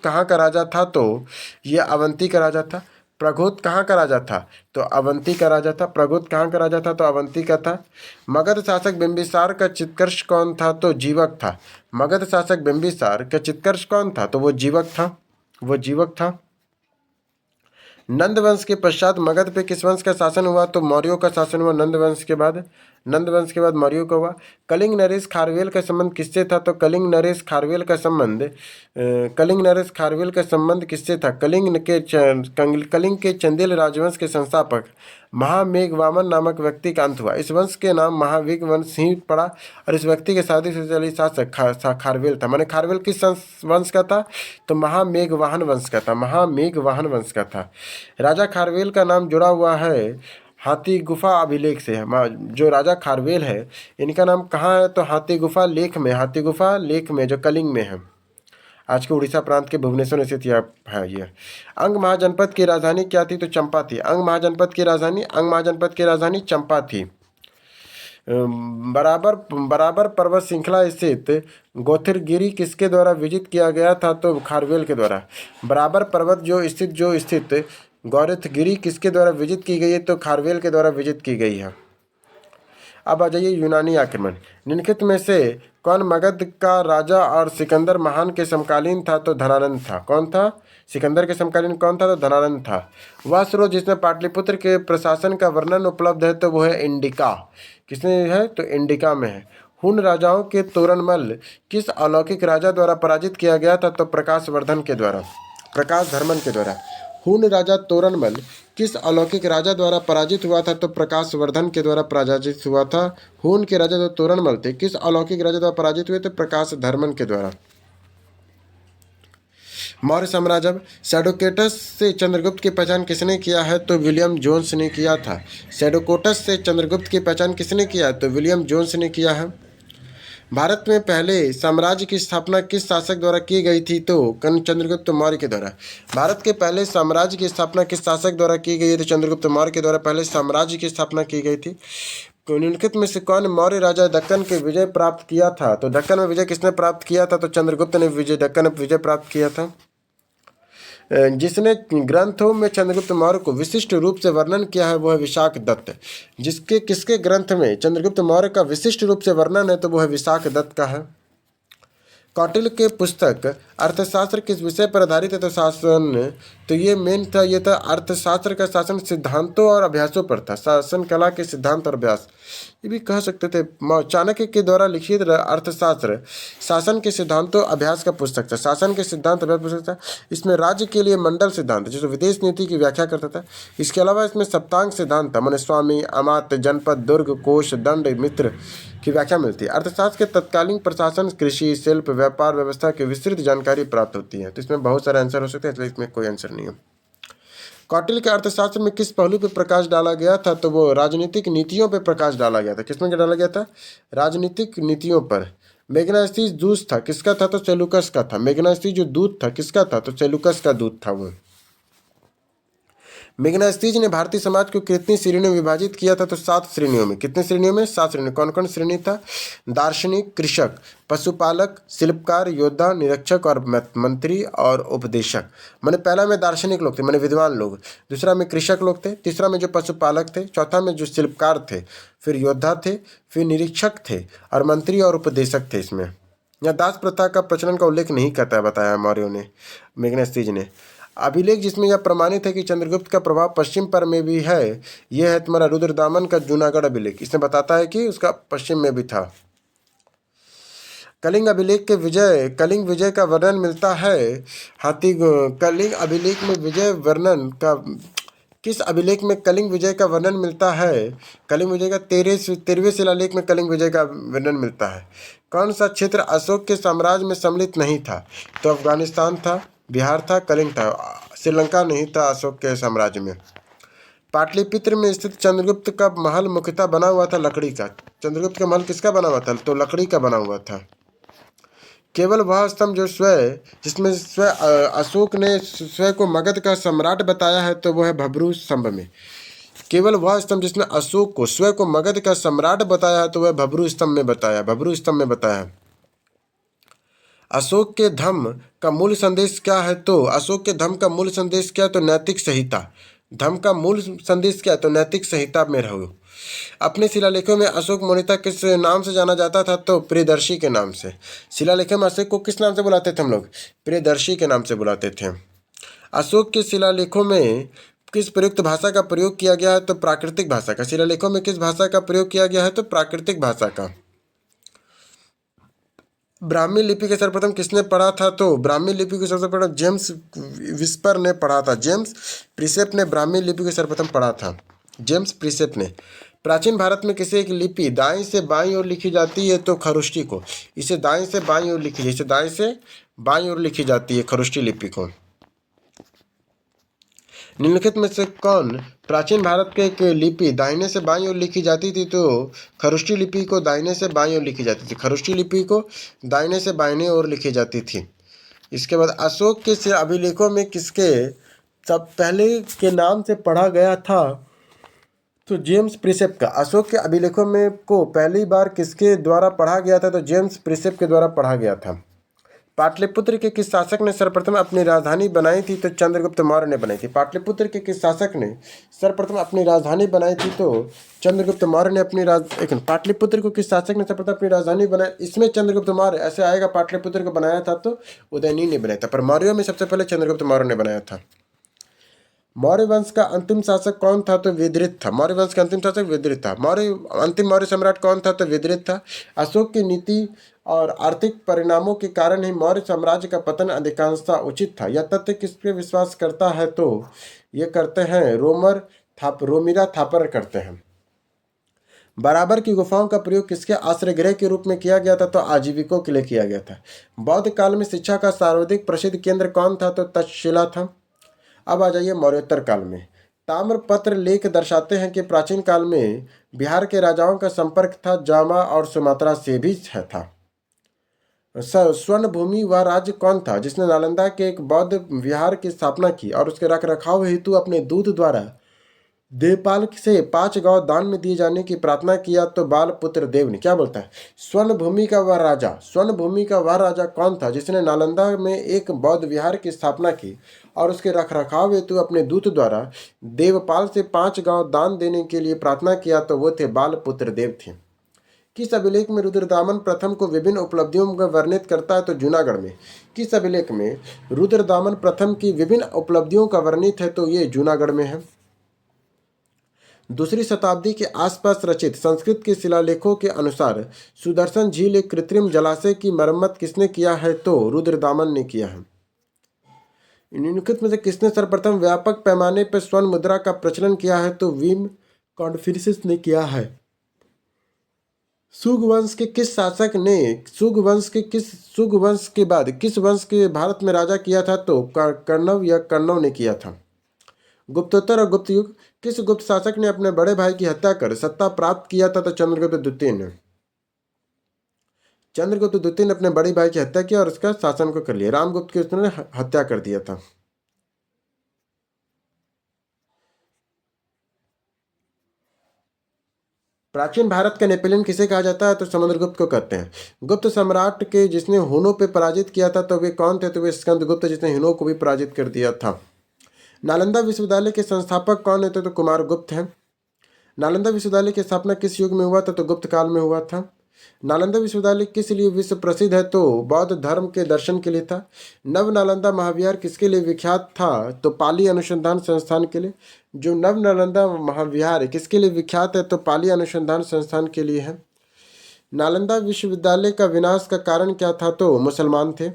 कहाँ का राजा था? तो यह अवंती का राजा था। प्रघोत कहाँ का राजा था? तो अवंती का राजा था। प्रघोत कहाँ का राजा था? तो अवंती का था। मगध शासक बिंबिसार का चित्कर्ष कौन था? तो जीवक था। मगध शासक बिंबिसार का चित्कर्ष कौन था? तो वो जीवक था। नंद वंश के पश्चात मगध पे किस वंश का शासन हुआ? तो मौर्यों का शासन हुआ। नंद वंश के बाद मौर्यों का हुआ। कलिंग नरेश खारवेल का संबंध किससे था? तो कलिंग नरेश खारवेल का संबंध किससे था? कलिंग के चंदेल राजवंश के संस्थापक महामेघवामन नामक व्यक्ति का अंत हुआ। इस वंश के नाम महावेग वंश ही पड़ा, और इस व्यक्ति के शादी से चली शासक खारवेल था। माने खारवेल किस वंश का था? तो महामेघवाहन वंश का था। राजा खारवेल का नाम जुड़ा हुआ है हाथी गुफा अभिलेख से। जो राजा खारवेल है, इनका नाम कहाँ है? तो हाथी गुफा लेख में जो कलिंग में है, आज के उड़ीसा प्रांत के भुवनेश्वर स्थित है ये। अंग महाजनपद की राजधानी क्या थी? तो चंपा थी। अंग महाजनपद की राजधानी चंपा थी। बराबर पर्वत श्रृंखला स्थित गोथिरगिरी किसके द्वारा विजित किया गया था? तो खारवेल के द्वारा। बराबर पर्वत जो स्थित गौरथगिरी किसके द्वारा विजित की गई है? तो खारवेल के द्वारा विजित की गई है। अब आ जाइए यूनानी आक्रमण। निम्नलिखित में से कौन मगध का राजा और सिकंदर महान के समकालीन था? तो धनानंद था। कौन था? सिकंदर के समकालीन कौन था? तो धनानंद था। वह स्रोत जिसमें पाटलिपुत्र के प्रशासन का वर्णन उपलब्ध है तो वो है इंडिका। किसने है? तो इंडिका में है। हुन राजाओं के तोरणमल किस अलौकिक राजा द्वारा पराजित किया गया था? तो प्रकाश धर्मन के द्वारा। हून राजा तोरणमल किस अलौकिक राजा द्वारा पराजित हुआ था? तो प्रकाशवर्धन के द्वारा पराजित हुआ था। हून के राजा जो तोरणमल थे किस अलौकिक राजा द्वारा पराजित हुए? तो प्रकाशधर्मन के द्वारा। मौर्य साम्राज्य। सैडोकेटस से चंद्रगुप्त की पहचान किसने किया है? तो विलियम जोन्स ने किया था। सैडोकोटस से चंद्रगुप्त की पहचान किसने किया है? तो विलियम जोन्स ने किया है। भारत में पहले साम्राज्य की स्थापना किस शासक द्वारा की गई थी? तो चंद्रगुप्त मौर्य के द्वारा। भारत के पहले साम्राज्य की स्थापना किस शासक द्वारा की गई? तो चंद्रगुप्त मौर्य के द्वारा पहले साम्राज्य की स्थापना की गई थी। निम्नलिखित में से कौन मौर्य राजा दक्कन के विजय प्राप्त किया था? तो दक्कन में विजय किसने प्राप्त किया था? तो चंद्रगुप्त ने दक्कन में विजय प्राप्त किया था। जिसने ग्रंथों में चंद्रगुप्त मौर्य को विशिष्ट रूप से वर्णन किया है वो है विशाख दत्त। जिसके किसके ग्रंथ में चंद्रगुप्त मौर्य का विशिष्ट रूप से वर्णन है? तो वो है विशाख दत्त का है। कौटिल्य के पुस्तक अर्थशास्त्र किस विषय पर आधारित है? तो शासन। तो ये मेन था, ये था अर्थशास्त्र का शासन सिद्धांतों और अभ्यासों पर था। शासन कला के सिद्धांत और अभ्यास ये भी कह सकते थे। चाणक्य के द्वारा लिखित अर्थशास्त्र शासन के सिद्धांतों अभ्यास का पुस्तक था। शासन के सिद्धांत अभ्यास पुस्तक था। इसमें राज्य के लिए मंडल सिद्धांत जो विदेश नीति की व्याख्या करता था। इसके अलावा इसमें सप्तांग सिद्धांत था, माने स्वामी, अमात्य, जनपद, दुर्ग, कोष, दंड, मित्र की व्याख्या मिलती है। अर्थशास्त्र के तत्कालीन प्रशासन, कृषि, शिल्प, व्यापार व्यवस्था की विस्तृत जानकारी प्राप्त होती है। तो इसमें बहुत सारे आंसर हो सकते हैं, इसलिए इसमें कोई आंसर नहीं है। कौटिल्य के अर्थशास्त्र में किस पहलू पर प्रकाश डाला गया था? तो वो राजनीतिक नीतियों पर प्रकाश डाला गया था। किसमें डाला गया था? राजनीतिक नीतियों पर। मेग्नास्तीस दूत था, किसका था? तो सेलुकस का था। मेग्नास्तीस जो दूत था किसका था? तो सेलुकस का दूत था वो। मेग्नास्तीस ने भारतीय समाज को कितनी श्रेणियों में विभाजित किया था? तो 7 श्रेणियों में। कितनी श्रेणियों में? 7 श्रेणियों। कौन कौन श्रेणी था? दार्शनिक, कृषक, पशुपालक, शिल्पकार, योद्धा, निरीक्षक और मंत्री और उपदेशक। मैंने पहला में दार्शनिक लोग थे, मैंने विद्वान लोग। दूसरा में कृषक लोग थे। तीसरा में जो पशुपालक थे। चौथा में जो शिल्पकार थे। फिर योद्धा थे। फिर निरीक्षक थे और मंत्री और उपदेशक थे। इसमें यहाँ दास प्रथा का प्रचलन का उल्लेख नहीं करता है, बताया मौर्यों ने, मेग्नास्तीस ने। अभिलेख जिसमें यह प्रमाणित है कि चंद्रगुप्त का प्रभाव पश्चिम पर में भी है, यह है तुम्हारा रुद्रदामन का जूनागढ़ अभिलेख। इसमें बताता है कि उसका पश्चिम में भी था। कलिंग अभिलेख के कलिंग विजय का वर्णन मिलता है कलिंग अभिलेख में विजय वर्णन का किस अभिलेख में कलिंग विजय का वर्णन मिलता है? कलिंग विजय का 13वें शिलालेख में कलिंग विजय का वर्णन मिलता है। कौन सा क्षेत्र अशोक के साम्राज्य में सम्मिलित नहीं था? तो अफगानिस्तान था, बिहार था, कलिंग था। श्रीलंका नहीं था अशोक के साम्राज्य में। पाटलिपुत्र में स्थित चंद्रगुप्त का महल मुख्यतः बना हुआ था लकड़ी का। चंद्रगुप्त का महल किसका बना हुआ था? तो लकड़ी का बना हुआ था। केवल वह स्तंभ जो जिसमें अशोक ने स्वयं को मगध का सम्राट बताया है, तो वह है भब्रू स्तंभ में। केवल वह स्तंभ जिसने अशोक को स्वयं को मगध का सम्राट बताया है, तो वह भब्रू स्तंभ में बताया। अशोक के धम्म का मूल संदेश क्या है? तो अशोक के धम्म का मूल संदेश क्या है? तो नैतिक संहिता। धम्म का मूल संदेश क्या है? तो नैतिक संहिता में रहो। अपने शिलालेखों में अशोक मोनिता किस नाम से जाना जाता था? तो प्रियदर्शी के नाम से। शिलालेखों में अशोक को किस नाम से बुलाते थे हम लोग? प्रियदर्शी के नाम से बुलाते थे। अशोक के शिलालेखों में किस प्रयुक्त भाषा का प्रयोग किया गया है? तो प्राकृतिक भाषा का। शिलालेखों में किस भाषा का प्रयोग किया गया है? तो प्राकृतिक भाषा का। ब्राह्मी लिपि के सर्वप्रथम किसने पढ़ा था? तो ब्राह्मी लिपि को सबसे पहले जेम्स विस्पर ने पढ़ा था। जेम्स प्रिसेप ने ब्राह्मी लिपि को सर्वप्रथम पढ़ा था। जेम्स प्रिसेप ने। प्राचीन भारत में किसी एक लिपि दाएं से बाईं ओर लिखी जाती है, तो खरुष्टी को। इसे दाएं से बाईं ओर लिखी इसे दाएं से बाईं ओर लिखी जाती है, खरुष्टी लिपि को। निम्नलिखित में से कौन प्राचीन भारत के एक लिपि दाहिने से बाईं ओर लिखी जाती थी? तो खरुष्टी लिपि को दाहिने से बाईं ओर लिखी जाती थी। खरुष्टी लिपि को दाहिने से बाईं ओर लिखी जाती थी। इसके बाद अशोक के अभिलेखों में किसके सब पहले के नाम से पढ़ा गया था? तो जेम्स प्रिसेप का। अशोक के अभिलेखों में को पहली बार किसके द्वारा पढ़ा गया था? तो जेम्स प्रिसेप के द्वारा पढ़ा गया था। पाटलिपुत्र के किस शासक ने सर्वप्रथम अपनी राजधानी बनाई थी? तो चंद्रगुप्त मौर्य ने बनाई थी। पाटलिपुत्र के किस शासक ने सर्वप्रथम अपनी राजधानी बनाई थी? तो चंद्रगुप्त मौर्य ने पाटलिपुत्र को किस शासक ने सर्वप्रथम अपनी राजधानी बनाई? इसमें चंद्रगुप्त मौर्य ऐसे आएगा, पाटलिपुत्र को बनाया था तो उदयनी ने बनाया था, पर मौर्यों में सबसे पहले चंद्रगुप्त मौर्य ने बनाया था। मौर्य वंश का अंतिम शासक कौन था? तो विदृत था। मौर्य वंश का अंतिम शासक विदृत था। अंतिम मौर्य सम्राट कौन था? तो विदृत था। अशोक की नीति और आर्थिक परिणामों के कारण ही मौर्य साम्राज्य का पतन अधिकांशतः उचित था। यह तथ्य किस पे विश्वास करता है? तो ये करते हैं रोमिरा थापर करते हैं। बराबर की गुफाओं का प्रयोग किसके आश्रय गृह के रूप में किया गया था? तो आजीविकों के लिए किया गया था। बौद्ध काल में शिक्षा का सर्वाधिक प्रसिद्ध केंद्र कौन था? तो तक्षशिला था। अब आ जाइए मौर्योत्तर काल में। ताम्रपत्र लेख दर्शाते हैं कि प्राचीन काल में बिहार के राजाओं का संपर्क था जावा और सुमात्रा से भी था। स्वर्ण भूमि व राज्य कौन था जिसने नालंदा के एक बौद्ध विहार की स्थापना की और उसके रख रखाव हेतु अपने दूत द्वारा देवपाल से 5 गांव दान में दिए जाने की प्रार्थना किया? तो बालपुत्र देव ने। क्या बोलता है? स्वर्ण भूमि का वह राजा कौन था जिसने नालंदा में एक बौद्ध विहार की स्थापना की और उसके रखरखाव हेतु अपने दूत द्वारा देवपाल से 5 गांव दान देने के लिए प्रार्थना किया? तो वो थे बालपुत्र देव थे। किस अभिलेख में रुद्रदामन प्रथम को विभिन्न उपलब्धियों में वर्णित करता है? तो जूनागढ़ में। किस अभिलेख में रुद्रदामन प्रथम की विभिन्न उपलब्धियों का वर्णित है? तो ये जूनागढ़ में है। दूसरी शताब्दी के आसपास रचित संस्कृत के शिलालेखों के अनुसार सुदर्शन झील एक कृत्रिम जलाशय की मरम्मत किसने किया है? तो रुद्रदामन ने किया है। निम्नलिखित में से किसने सर्वप्रथम व्यापक पैमाने पर स्वर्ण मुद्रा का प्रचलन किया है? तो विम कॉन्फ्यूशियस ने किया है। सुग वंश के किस शासक ने सुग वंश के बाद किस वंश के भारत में राजा किया था? तो कण्व ने किया था। गुप्तोत्तर और गुप्त युग। किस गुप्त शासक ने अपने बड़े भाई की हत्या कर सत्ता प्राप्त किया था? तो चंद्रगुप्त द्वितीय ने। चंद्रगुप्त द्वितीय ने अपने बड़े भाई की हत्या की और उसका शासन को कर लिया। रामगुप्त की उसने हत्या कर दिया था। प्राचीन भारत का नेपोलियन किसे कहा जाता है? तो समुद्रगुप्त को कहते हैं। गुप्त सम्राट के जिसने हुनों पे पराजित किया था तो वे कौन थे? तो वे स्कंदगुप्त जिसने हुनों को भी पराजित कर दिया था। नालंदा विश्वविद्यालय के संस्थापक कौन है? तो कुमार गुप्त है। नालंदा विश्वविद्यालय की स्थापना किस युग में हुआ था? तो गुप्त काल में हुआ था। नालंदा विश्वविद्यालय किस लिए विश्व प्रसिद्ध है? तो बौद्ध धर्म के दर्शन के लिए था। नव नालंदा महाविहार किसके लिए विख्यात था? तो पाली अनुसंधान संस्थान के लिए। जो नव नालंदा महाविहार है किसके लिए विख्यात है? तो पाली अनुसंधान संस्थान के लिए है। नालंदा विश्वविद्यालय का विनाश का कारण क्या था? तो मुसलमान थे।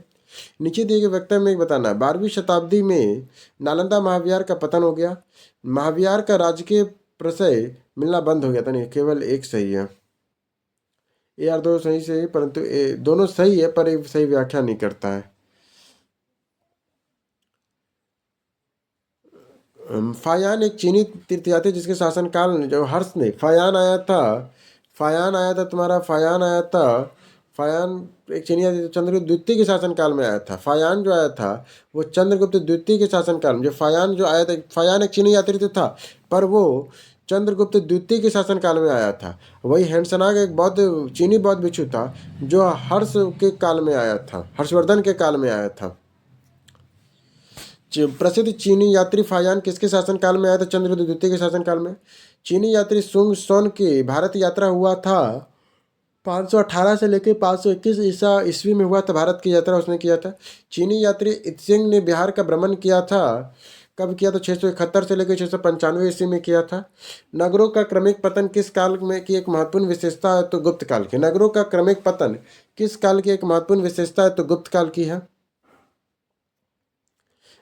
नीचे दिए गए वक्तव्य में बताना है। 12वीं शताब्दी में नालंदा महाविहार का पतन हो गया। महाविहार का राजकीय प्रशय मिलना बंद हो गया था। नहीं, केवल एक सही है। ये यार दो सही से, परंतु दोनों सही है पर एक सही व्याख्या नहीं करता है। फायान एक चीनी तीर्थयात्री जिसके शासनकाल में जो हर्ष ने फायान आया था। फायान एक चीनी चंद्रगुप्त द्वितीय के शासनकाल में आया था। फायान जो आया था वो चंद्रगुप्त द्वितीय के शासनकाल में। जो फायान जो आया था, फायान एक चीनी यात्री तो था पर वो चंद्रगुप्त द्वितीय के शासनकाल में आया था। वही हैंसनाग एक चीनी बौद्ध भिक्षु था जो हर्ष के काल में आया था, हर्षवर्धन के काल में आया था। प्रसिद्ध चीनी यात्री फायान किसके शासनकाल में आया था? चंद्रगुप्त द्वितीय के शासनकाल में। चीनी यात्री सुंग सोन की भारत यात्रा हुआ था 518 से लेकर 521 ईसा ईस्वी में हुआ था। भारत की यात्रा उसने किया था। चीनी यात्री इत्सिंग ने बिहार का भ्रमण किया था। कब किया? तो 671 से लेकर 695 ईस्वी में किया था। नगरों का क्रमिक पतन किस काल में की एक महत्वपूर्ण विशेषता है? तो गुप्त काल की। नगरों का क्रमिक पतन किस काल की एक महत्वपूर्ण विशेषता है? तो गुप्त काल की है।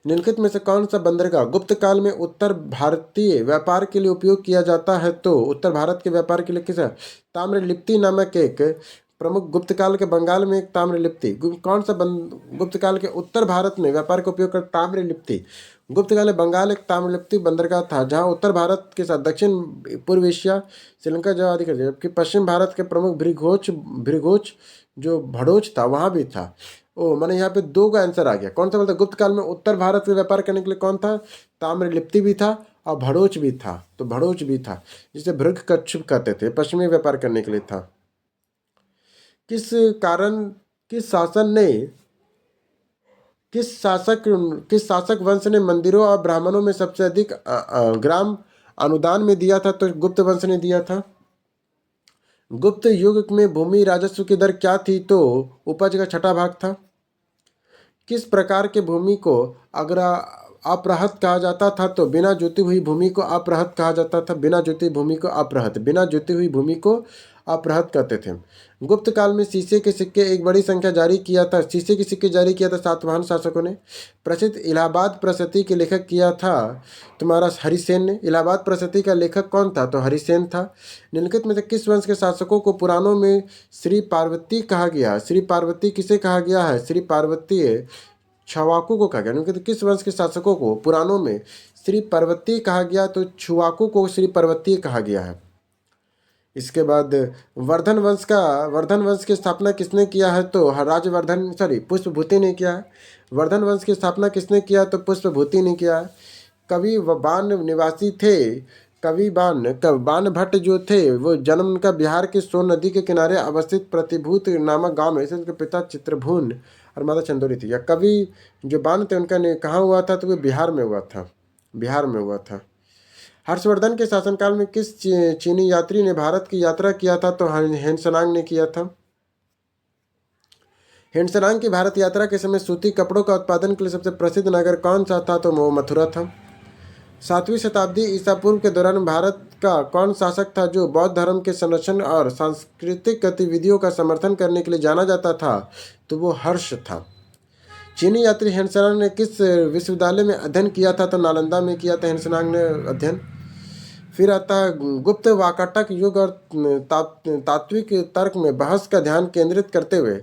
निम्नलिखित में से कौन सा बंदरगाह गुप्त काल में उत्तर भारतीय व्यापार के लिए उपयोग किया जाता है? तो उत्तर भारत के व्यापार के लिए किस ताम्रलिप्ति नामक एक प्रमुख गुप्त काल के बंगाल में एक ताम्रलिप्ति। कौन सा गुप्त काल के उत्तर भारत में व्यापार का उपयोग कर ताम्रलिप्ति। गुप्त काल में बंगाल एक ताम्रलिप्ति बंदरगाह था जहां उत्तर भारत के साथ दक्षिण पूर्व एशिया श्रीलंका जो आदि कर, जबकि पश्चिम भारत के प्रमुख भृगोच जो भड़ोच था वहां भी था। ओ मैंने यहाँ पे दो का आंसर आ गया। कौन सा बोलता? गुप्त काल में उत्तर भारत में व्यापार करने के लिए कौन था? ताम्रलिप्ति भी था और भड़ोच भी था। तो भड़ोच भी था जिसे भृग कच्छप कहते थे, पश्चिमी व्यापार करने के लिए था। किस कारण किस शासन ने किस शासक वंश ने मंदिरों और ब्राह्मणों में सबसे अधिक ग्राम अनुदान में दिया था? तो गुप्त वंश ने दिया था। गुप्त युग में भूमि राजस्व की दर क्या थी? तो उपज का 6वां भाग था। किस प्रकार के भूमि को अपरहत कहा जाता था, तो बिना जोती हुई भूमि को अपरहत कहा जाता था। बिना जोती भूमि को अपरहत, बिना जोती हुई भूमि को अपरहत कहते थे। गुप्त काल में शीशे के सिक्के एक बड़ी संख्या जारी किया था। शीशे के सिक्के जारी किया था सातवाहन शासकों ने। प्रसिद्ध इलाहाबाद प्रशस्ति के लेखक किया था तुम्हारा हरिसेन ने। इलाहाबाद प्रशस्ति का लेखक कौन था? तो हरिसेन था। निम्नलिखित में से किस वंश के शासकों को पुराणों में श्री पार्वती कहा गया? श्री पार्वती किसे कहा गया है? श्री पार्वती छवाकू को कहा गया। क्योंकि किस वंश के शासकों को पुराणों में श्री पार्वती कहा गया? तो छुवाकू को श्री पार्वती कहा गया है। इसके बाद वर्धन वंश की स्थापना किसने किया है? तो पुष्पभूति ने किया है। वर्धन वंश की स्थापना किसने किया? तो पुष्पभूति ने किया है। कवि बान निवासी थे। बान भट्ट जो थे वो जन्म उनका बिहार के सोन नदी के किनारे अवस्थित प्रतिभूत नामक गांव में। इसे उनके पिता चित्रभून और माता चंदोरी थी। या कवि जो बान थे उनका कहाँ हुआ था? तो वो बिहार में हुआ था। हर्षवर्धन के शासनकाल में किस चीनी यात्री ने भारत की यात्रा किया था? तो हेनसेनांग ने किया था। हेनसेनांग की भारत यात्रा के समय सूती कपड़ों का उत्पादन के लिए सबसे प्रसिद्ध नगर कौन सा था? तो वो मथुरा था। 7वीं शताब्दी ईसा पूर्व के दौरान भारत का कौन शासक था जो बौद्ध धर्म के संरक्षण और सांस्कृतिक गतिविधियों का समर्थन करने के लिए जाना जाता था? तो वो हर्ष था। चीनी यात्री हेनसेनांग ने किस विश्वविद्यालय में अध्ययन किया था? तो नालंदा में किया था हेनसेनांग ने अध्ययन। फिर आता है गुप्त वाकाटक युग और तात्विक तर्क में बहस का ध्यान केंद्रित करते हुए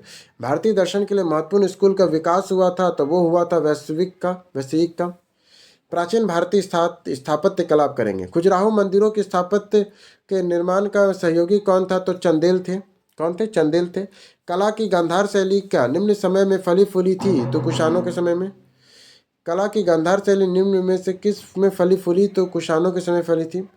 भारतीय दर्शन के लिए महत्वपूर्ण स्कूल का विकास हुआ था। तो वो हुआ था वैश्विक का। प्राचीन भारतीय स्थापत्य कला करेंगे। खजुराहो मंदिरों के स्थापत्य के निर्माण का सहयोगी कौन था? तो चंदेल थे। चंदेल थे। कला की गांधार शैली क्या निम्न समय में फली फूली थी? तो कुषाणों के समय में। कला की गांधार शैली निम्न में से किस में फली फूली? तो कुषाणों के समय फली थी।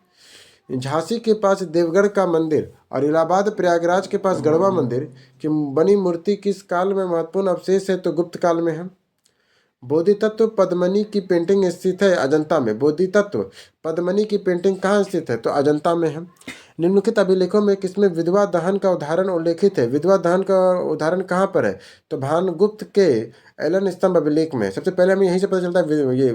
झांसी के पास देवगढ़ का मंदिर और इलाहाबाद प्रयागराज के पास गढ़वा मंदिर की बनी मूर्ति किस काल में महत्वपूर्ण अवशेष है? तो गुप्त काल में है। बोधितत्व पद्मनी की पेंटिंग स्थित है अजंता में। बोधितत्व पद्मनी की पेंटिंग कहाँ स्थित है? तो अजंता में है। निम्नलिखित अभिलेखों में किसमें विधवा दहन का उदाहरण उल्लेखित है? विधवा दहन का उदाहरण कहाँ पर है? तो भानुगुप्त के एलन स्तंभ अभिलेख में। सबसे पहले हमें यहीं से पता चलता है ये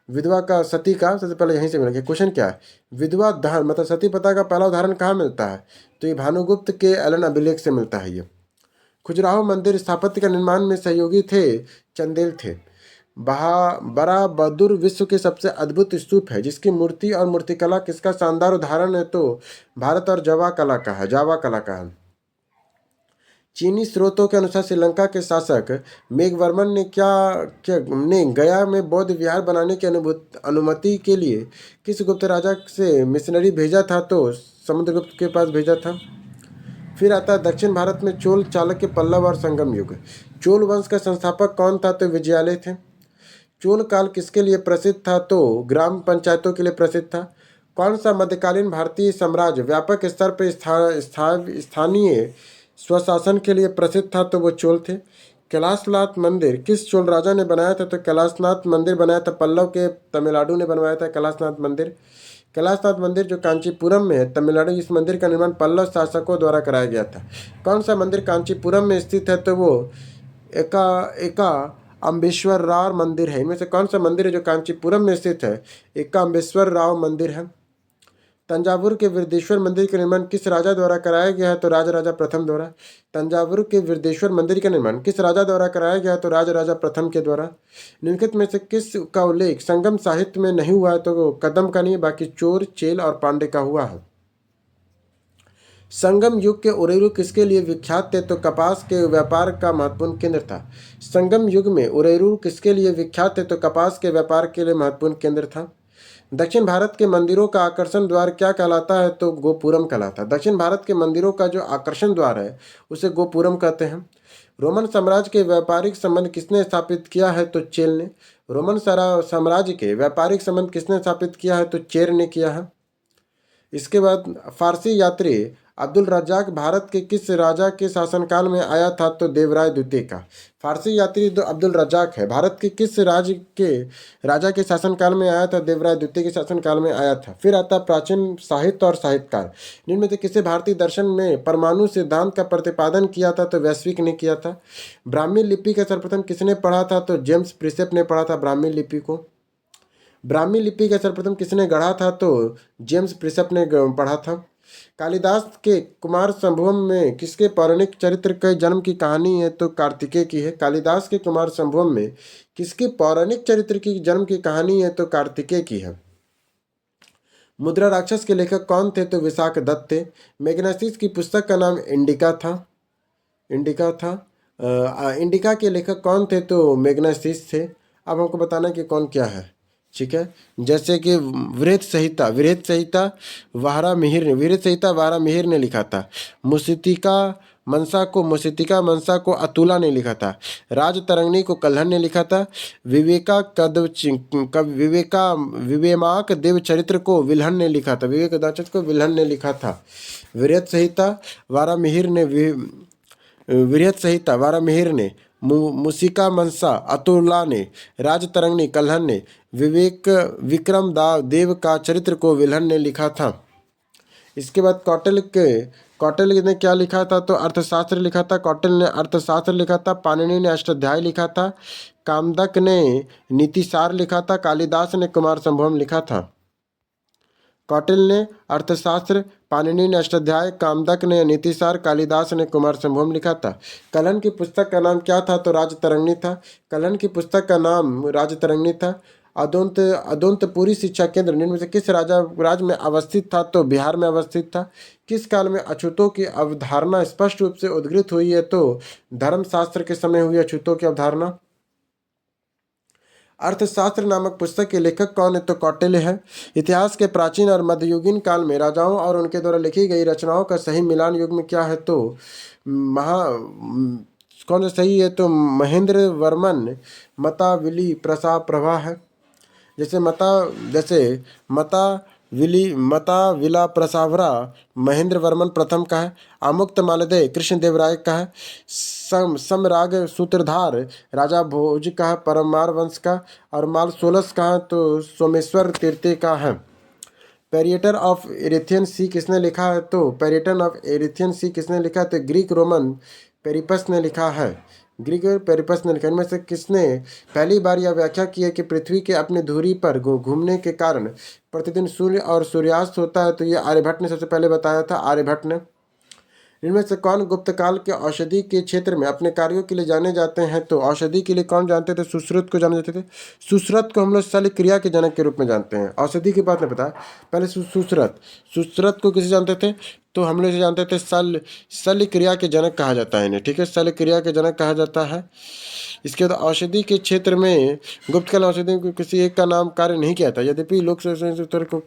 विधवा का सती का सबसे पहले यहीं से मिलेगा। क्वेश्चन क्या है? विधवा दहन मतलब सती प्रथा का पहला उदाहरण कहाँ मिलता है? तो ये भानुगुप्त के एलन अभिलेख से मिलता है। ये खजुराहो मंदिर स्थापत्य का निर्माण में सहयोगी थे चंदेल थे। बड़ा बहादुर विश्व के सबसे अद्भुत स्तूप है जिसकी मूर्ति और मूर्तिकला किसका शानदार उदाहरण है? तो भारत और जावा कला का है। चीनी स्रोतों के अनुसार श्रीलंका के शासक मेघवर्मन ने गया में बौद्ध विहार बनाने की अनुमति के लिए किस गुप्त राजा से मिशनरी भेजा था? तो समुद्रगुप्त के पास भेजा था। फिर आता है दक्षिण भारत में चोल चालुक्य पल्लव और संगम युग। चोल वंश का संस्थापक कौन था? तो विजयालय थे। चोल काल किसके लिए प्रसिद्ध था? तो ग्राम पंचायतों के लिए प्रसिद्ध था। कौन सा मध्यकालीन भारतीय साम्राज्य व्यापक स्तर पर स्थानीय स्वशासन के लिए प्रसिद्ध था? तो वो चोल थे। कैलाशनाथ मंदिर किस चोल राजा ने बनाया था? तो कैलाशनाथ मंदिर बनाया था पल्लव के तमिलनाडु ने बनवाया था कैलाशनाथ मंदिर जो कांचीपुरम में है तमिलनाडु। इस मंदिर का निर्माण पल्लव शासकों द्वारा कराया गया था। कौन सा मंदिर कांचीपुरम में स्थित है? तो वो एका अम्बेश्वर राव मंदिर है। इनमें से कौन सा मंदिर है जो कांचीपुरम में स्थित है? एका अम्बेश्वर राव मंदिर है। तंजावुर के वृद्धेश्वर मंदिर का निर्माण किस राजा द्वारा कराया गया है? तो राजराजा प्रथम द्वारा। तंजावुर के वृद्धेश्वर मंदिर का निर्माण किस राजा द्वारा कराया गया? तो राजराजा प्रथम के द्वारा। निम्नलिखित में से किस का उल्लेख संगम साहित्य में नहीं हुआ है? तो कदम का नहीं, बाकी चोर, चेल और पांडे का हुआ है। संगम युग के उरेरू किसके लिए विख्यात थे? तो कपास के व्यापार का महत्वपूर्ण केंद्र था। संगम युग में उरेरू किसके लिए विख्यात थे? तो कपास के व्यापार के लिए महत्वपूर्ण केंद्र था। दक्षिण भारत के मंदिरों का आकर्षण द्वार क्या कहलाता है? तो गोपुरम कहलाता है। दक्षिण भारत के मंदिरों का जो आकर्षण द्वार है उसे गोपुरम कहते हैं। रोमन साम्राज्य के व्यापारिक संबंध किसने स्थापित किया है? तो चेल ने। रोमन साम्राज्य के व्यापारिक संबंध किसने स्थापित किया है? तो चेर ने किया है। इसके बाद फारसी यात्री अब्दुल रज्जाक भारत के किस राजा के शासनकाल में आया था? तो देवराय द्वितीय का। फारसी यात्री जो अब्दुल रज्जाक है भारत के किस राज्य के राजा के शासनकाल में आया था? देवराय द्वितीय के शासनकाल में आया था। फिर आता प्राचीन साहित्य और साहित्यकार, जिनमें से किसे भारतीय दर्शन में परमाणु सिद्धांत का प्रतिपादन किया था? तो वैश्विक ने किया था। ब्राह्मी लिपि का सर्वप्रथम किसने पढ़ा था? तो जेम्स प्रिसेप ने पढ़ा था ब्राह्मी लिपि को। ब्राह्मी लिपि का सर्वप्रथम किसने गढ़ा था? तो जेम्स प्रिसेप ने पढ़ा था। कालिदास के कुमार संभवम में किसके पौराणिक चरित्र के जन्म की कहानी है? तो कार्तिकेय की है। कालिदास के कुमार संभवम में किसके पौराणिक चरित्र की जन्म की कहानी है? तो कार्तिकेय की है। मुद्रा राक्षस के लेखक कौन थे? तो विशाख दत्त थे। मैग्नेसिस की पुस्तक का नाम इंडिका था। इंडिका के लेखक कौन थे? तो मैग्नेसिस थे। अब हमको बताना कि कौन क्या है, ठीक है। जैसे कि वृहत संहिता वारा मिहिर ने लिखा था। मुसितिका मनसा को अतुला ने लिखा था। राज तरंगिणी को कल्हण ने लिखा था। विवेमाक देव चरित्र को विल्हण ने लिखा था। वृहत संहिता वारामिहिर ने, मुसिका मनसा अतुला ने, राज तरंगिणी कल्हण ने, विक्रम देव का चरित्र को विल्हण ने लिखा था। इसके बाद कौटिल्य ने क्या लिखा था? तो अर्थशास्त्र लिखा था। कौटिल्य ने अर्थशास्त्र लिखा था। पाणिनि ने अष्टाध्यायी लिखा था। कामदक ने नीतिसार लिखा था। कालिदास ने कुमार संभवम लिखा था। कौटिल्य ने अर्थशास्त्र, पाणिनि ने अष्टाध्याय, कामदक ने नीतिसार, कालिदास ने कुमार संभवम लिखा था। कल्हण की पुस्तक का नाम क्या था? तो राजतरंगिणी था। अदोन्तपुरी शिक्षा केंद्र निम्न में से किस राज्य में अवस्थित था? तो बिहार में अवस्थित था। किस काल में अछूतों की अवधारणा स्पष्ट रूप से उद्घृत हुई है? तो धर्मशास्त्र के समय हुई अछूतों की अवधारणा। अर्थशास्त्र नामक पुस्तक के लेखक कौन है? तो कौटिल्य है। इतिहास के प्राचीन और मध्ययुगीन काल में राजाओं और उनके द्वारा लिखी गई रचनाओं का सही मिलान युग में क्या है? तो कौन सा सही है? तो महेंद्र वर्मन मता विली प्रसा प्रभा है। जैसे मता विला प्रसावरा महेंद्र वर्मन प्रथम का है। आमुक्त मालदेय कृष्णदेवराय का है। समराग सूत्रधार राजा भोज का है, परमार वंश का। और माल सोलस का है, तो सोमेश्वर तृतीय का है। पेरिएटर ऑफ एरिथियन सी किसने लिखा है? तो पेरिएटन ऑफ एरिथियन सी किसने लिखा है? तो ग्रीक रोमन पेरिपस ने लिखा है। इनमें से किसने पहली बार यह व्याख्या की है कि पृथ्वी के अपनी धुरी पर घूमने के कारण प्रतिदिन सूर्य और सूर्यास्त होता है? तो ये आर्यभट्ट ने सबसे पहले बताया था। आर्यभट्ट ने। इनमें से कौन गुप्त काल के औषधि के क्षेत्र में अपने कार्यों के लिए जाने जाते हैं? तो औषधि के लिए कौन जानते थे? सुश्रुत को जाने जाते थे। सुश्रुत को हम लोग शल्य क्रिया के जनक के रूप में जानते हैं। औषधि की बात नहीं पता, पहले सुश्रुत को किसे जानते थे? तो हम लोग इसे जानते थे शल्य क्रिया के जनक कहा जाता है इन्हें, ठीक है। शल्य क्रिया के जनक कहा जाता है। इसके बाद औषधि के क्षेत्र में गुप्त काल औषधि को किसी एक का नाम कार्य नहीं किया था, यद्यपि लोग उत्तर को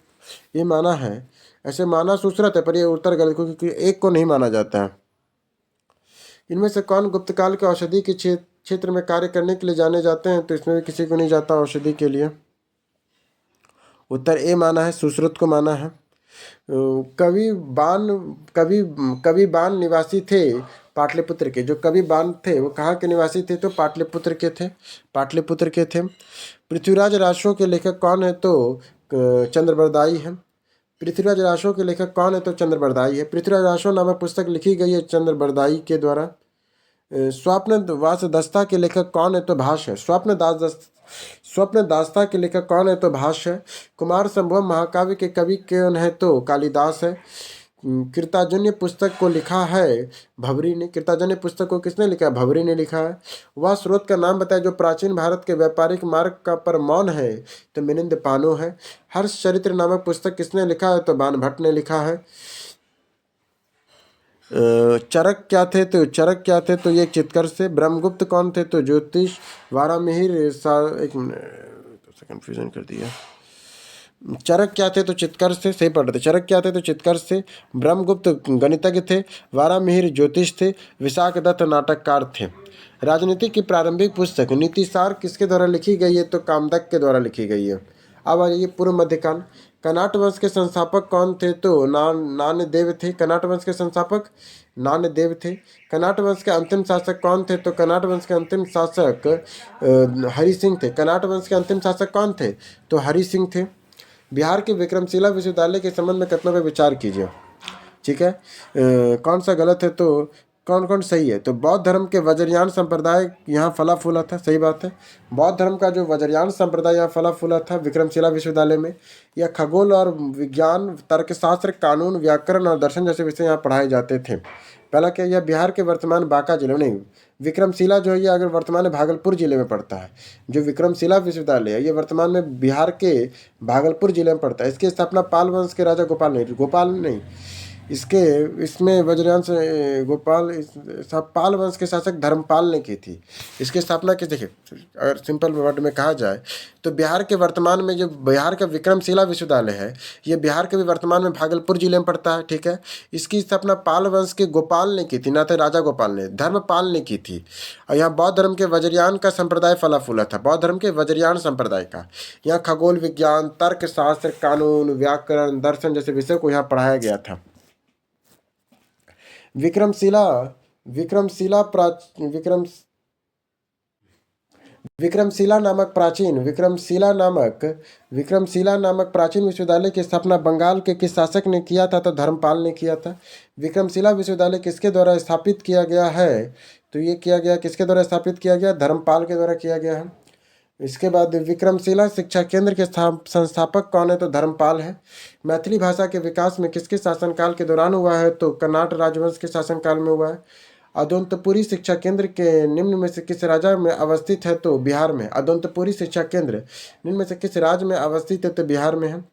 ये माना है, ऐसे माना सुश्रुत है, पर यह उत्तर गलत, क्योंकि एक को नहीं माना जाता है। इनमें से कौन गुप्त काल के औषधि के क्षेत्र में कार्य करने के लिए जाने जाते हैं? तो इसमें भी किसी को नहीं जाता औषधि के लिए। उत्तर ए माना है, सुश्रुत को माना है। कवि बान निवासी थे पाटलिपुत्र के। जो कवि बान थे वो कहाँ के निवासी थे? तो पाटलिपुत्र के थे। पृथ्वीराज राशों के लेखक कौन है? तो चंद्रबरदाई है। पृथ्वीराज राशों के लेखक कौन है? तो चंद्रबरदाई है। पृथ्वीराज राशों नामक पुस्तक लिखी गई है चंद्रबरदाई के द्वारा। स्वप्न वासदस्ता के लेखक कौन है? तो भाष है। स्वप्न दास्ता के लेखक कौन है? तो भाष है। कुमार संभवम महाकाव्य के कवि कौन है? तो कालिदास है। कृताजन्य पुस्तक को लिखा है भवरी ने। कृताजन्य पुस्तक को किसने लिखा है? भवरी ने लिखा है। वह स्रोत का नाम बताया जो प्राचीन भारत के व्यापारिक मार्ग का पर मौन है? तो मिलिंद पानो है। हर्ष चरित्र नामक पुस्तक किसने लिखा है? तो बाणभट्ट ने लिखा है। चरक क्या थे? तो ये चित्कर से। ब्रह्मगुप्त कौन थे? तो ज्योतिष। वारामिहिर एक मिनट कंफ्यूजन कर दिया। चरक क्या थे? तो चित्कर से, सही पढ़ रहे थे। चरक क्या थे? तो चित्कर से। ब्रह्मगुप्त गणितज्ञ थे। वारामिहिर ज्योतिष थे। विशाख दत्त नाटककार थे। राजनीति की प्रारंभिक पुस्तक नीतिसार किसके द्वारा लिखी गई है? तो कामदक के द्वारा लिखी गई है। अब आ जाइए पूर्व मध्यकाल। कर्नाट वंश के संस्थापक कौन थे? तो नान्यदेव थे कर्नाट वंश के संस्थापक, नान्यदेव थे। कर्नाट वंश के अंतिम शासक कौन थे? तो कर्नाट वंश के अंतिम शासक हरि सिंह थे। कर्नाट वंश के अंतिम शासक कौन थे? तो हरि सिंह थे। बिहार के विक्रमशिला विश्वविद्यालय के संबंध में कथनों पर विचार कीजिए। ठीक है, कौन सा गलत है तो कौन कौन सही है? तो बौद्ध धर्म के वज्रयान संप्रदाय यहाँ फला फूला था, सही बात है। बौद्ध धर्म का जो वज्रयान संप्रदाय यहाँ फला फूला था विक्रमशिला विश्वविद्यालय में, यह खगोल और विज्ञान, तर्कशास्त्र, कानून, व्याकरण और दर्शन जैसे विषय यहाँ पढ़ाए जाते थे। पहला क्या, यह बिहार के वर्तमान बांका जिले में, नहीं विक्रमशिला जो है ये अगर वर्तमान में भागलपुर जिले में पड़ता है। जो विक्रमशिला विश्वविद्यालय है ये वर्तमान में बिहार के भागलपुर जिले में पड़ता है। इसकी स्थापना पाल वंश के राजा गोपाल नहीं, इसके इसमें वज्रयान से गोपाल पाल वंश के शासक धर्मपाल ने की थी। इसकी स्थापना की, देखिए अगर सिंपल वर्ड में कहा जाए तो बिहार के वर्तमान में जो बिहार का विक्रमशिला विश्वविद्यालय है ये बिहार के भी वर्तमान में भागलपुर जिले में पड़ता है। ठीक है, इसकी स्थापना पाल वंश के गोपाल ने की थी, ना तो राजा गोपाल ने, धर्मपाल ने की थी। और यहाँ बौद्ध धर्म के वज्रयान का संप्रदाय फला फूला था, बौद्ध धर्म के वज्रयान संप्रदाय का। यहाँ खगोल विज्ञान, तर्कशास्त्र, कानून, व्याकरण, दर्शन जैसे विषय को यहाँ पढ़ाया गया था। विक्रमशिला विक्रमशिला नामक प्राचीन विश्वविद्यालय की स्थापना बंगाल के किस शासक ने किया था? तो धर्मपाल ने किया था। विक्रमशिला विश्वविद्यालय किसके द्वारा स्थापित किया गया है? तो ये किया गया, किसके द्वारा स्थापित किया गया? धर्मपाल के द्वारा किया गया है। इसके बाद विक्रमशिला शिक्षा केंद्र के संस्थापक कौन है? तो धर्मपाल है। मैथिली भाषा के विकास में किसके शासनकाल के दौरान हुआ है? तो कर्नाट राजवंश के शासनकाल में हुआ है। अदोन्तपुरी शिक्षा केंद्र के निम्न में से किस राज्य में अवस्थित है? तो बिहार में। अदोन्तपुरी शिक्षा केंद्र निम्न में से किस राज्य में अवस्थित है? तो बिहार में है।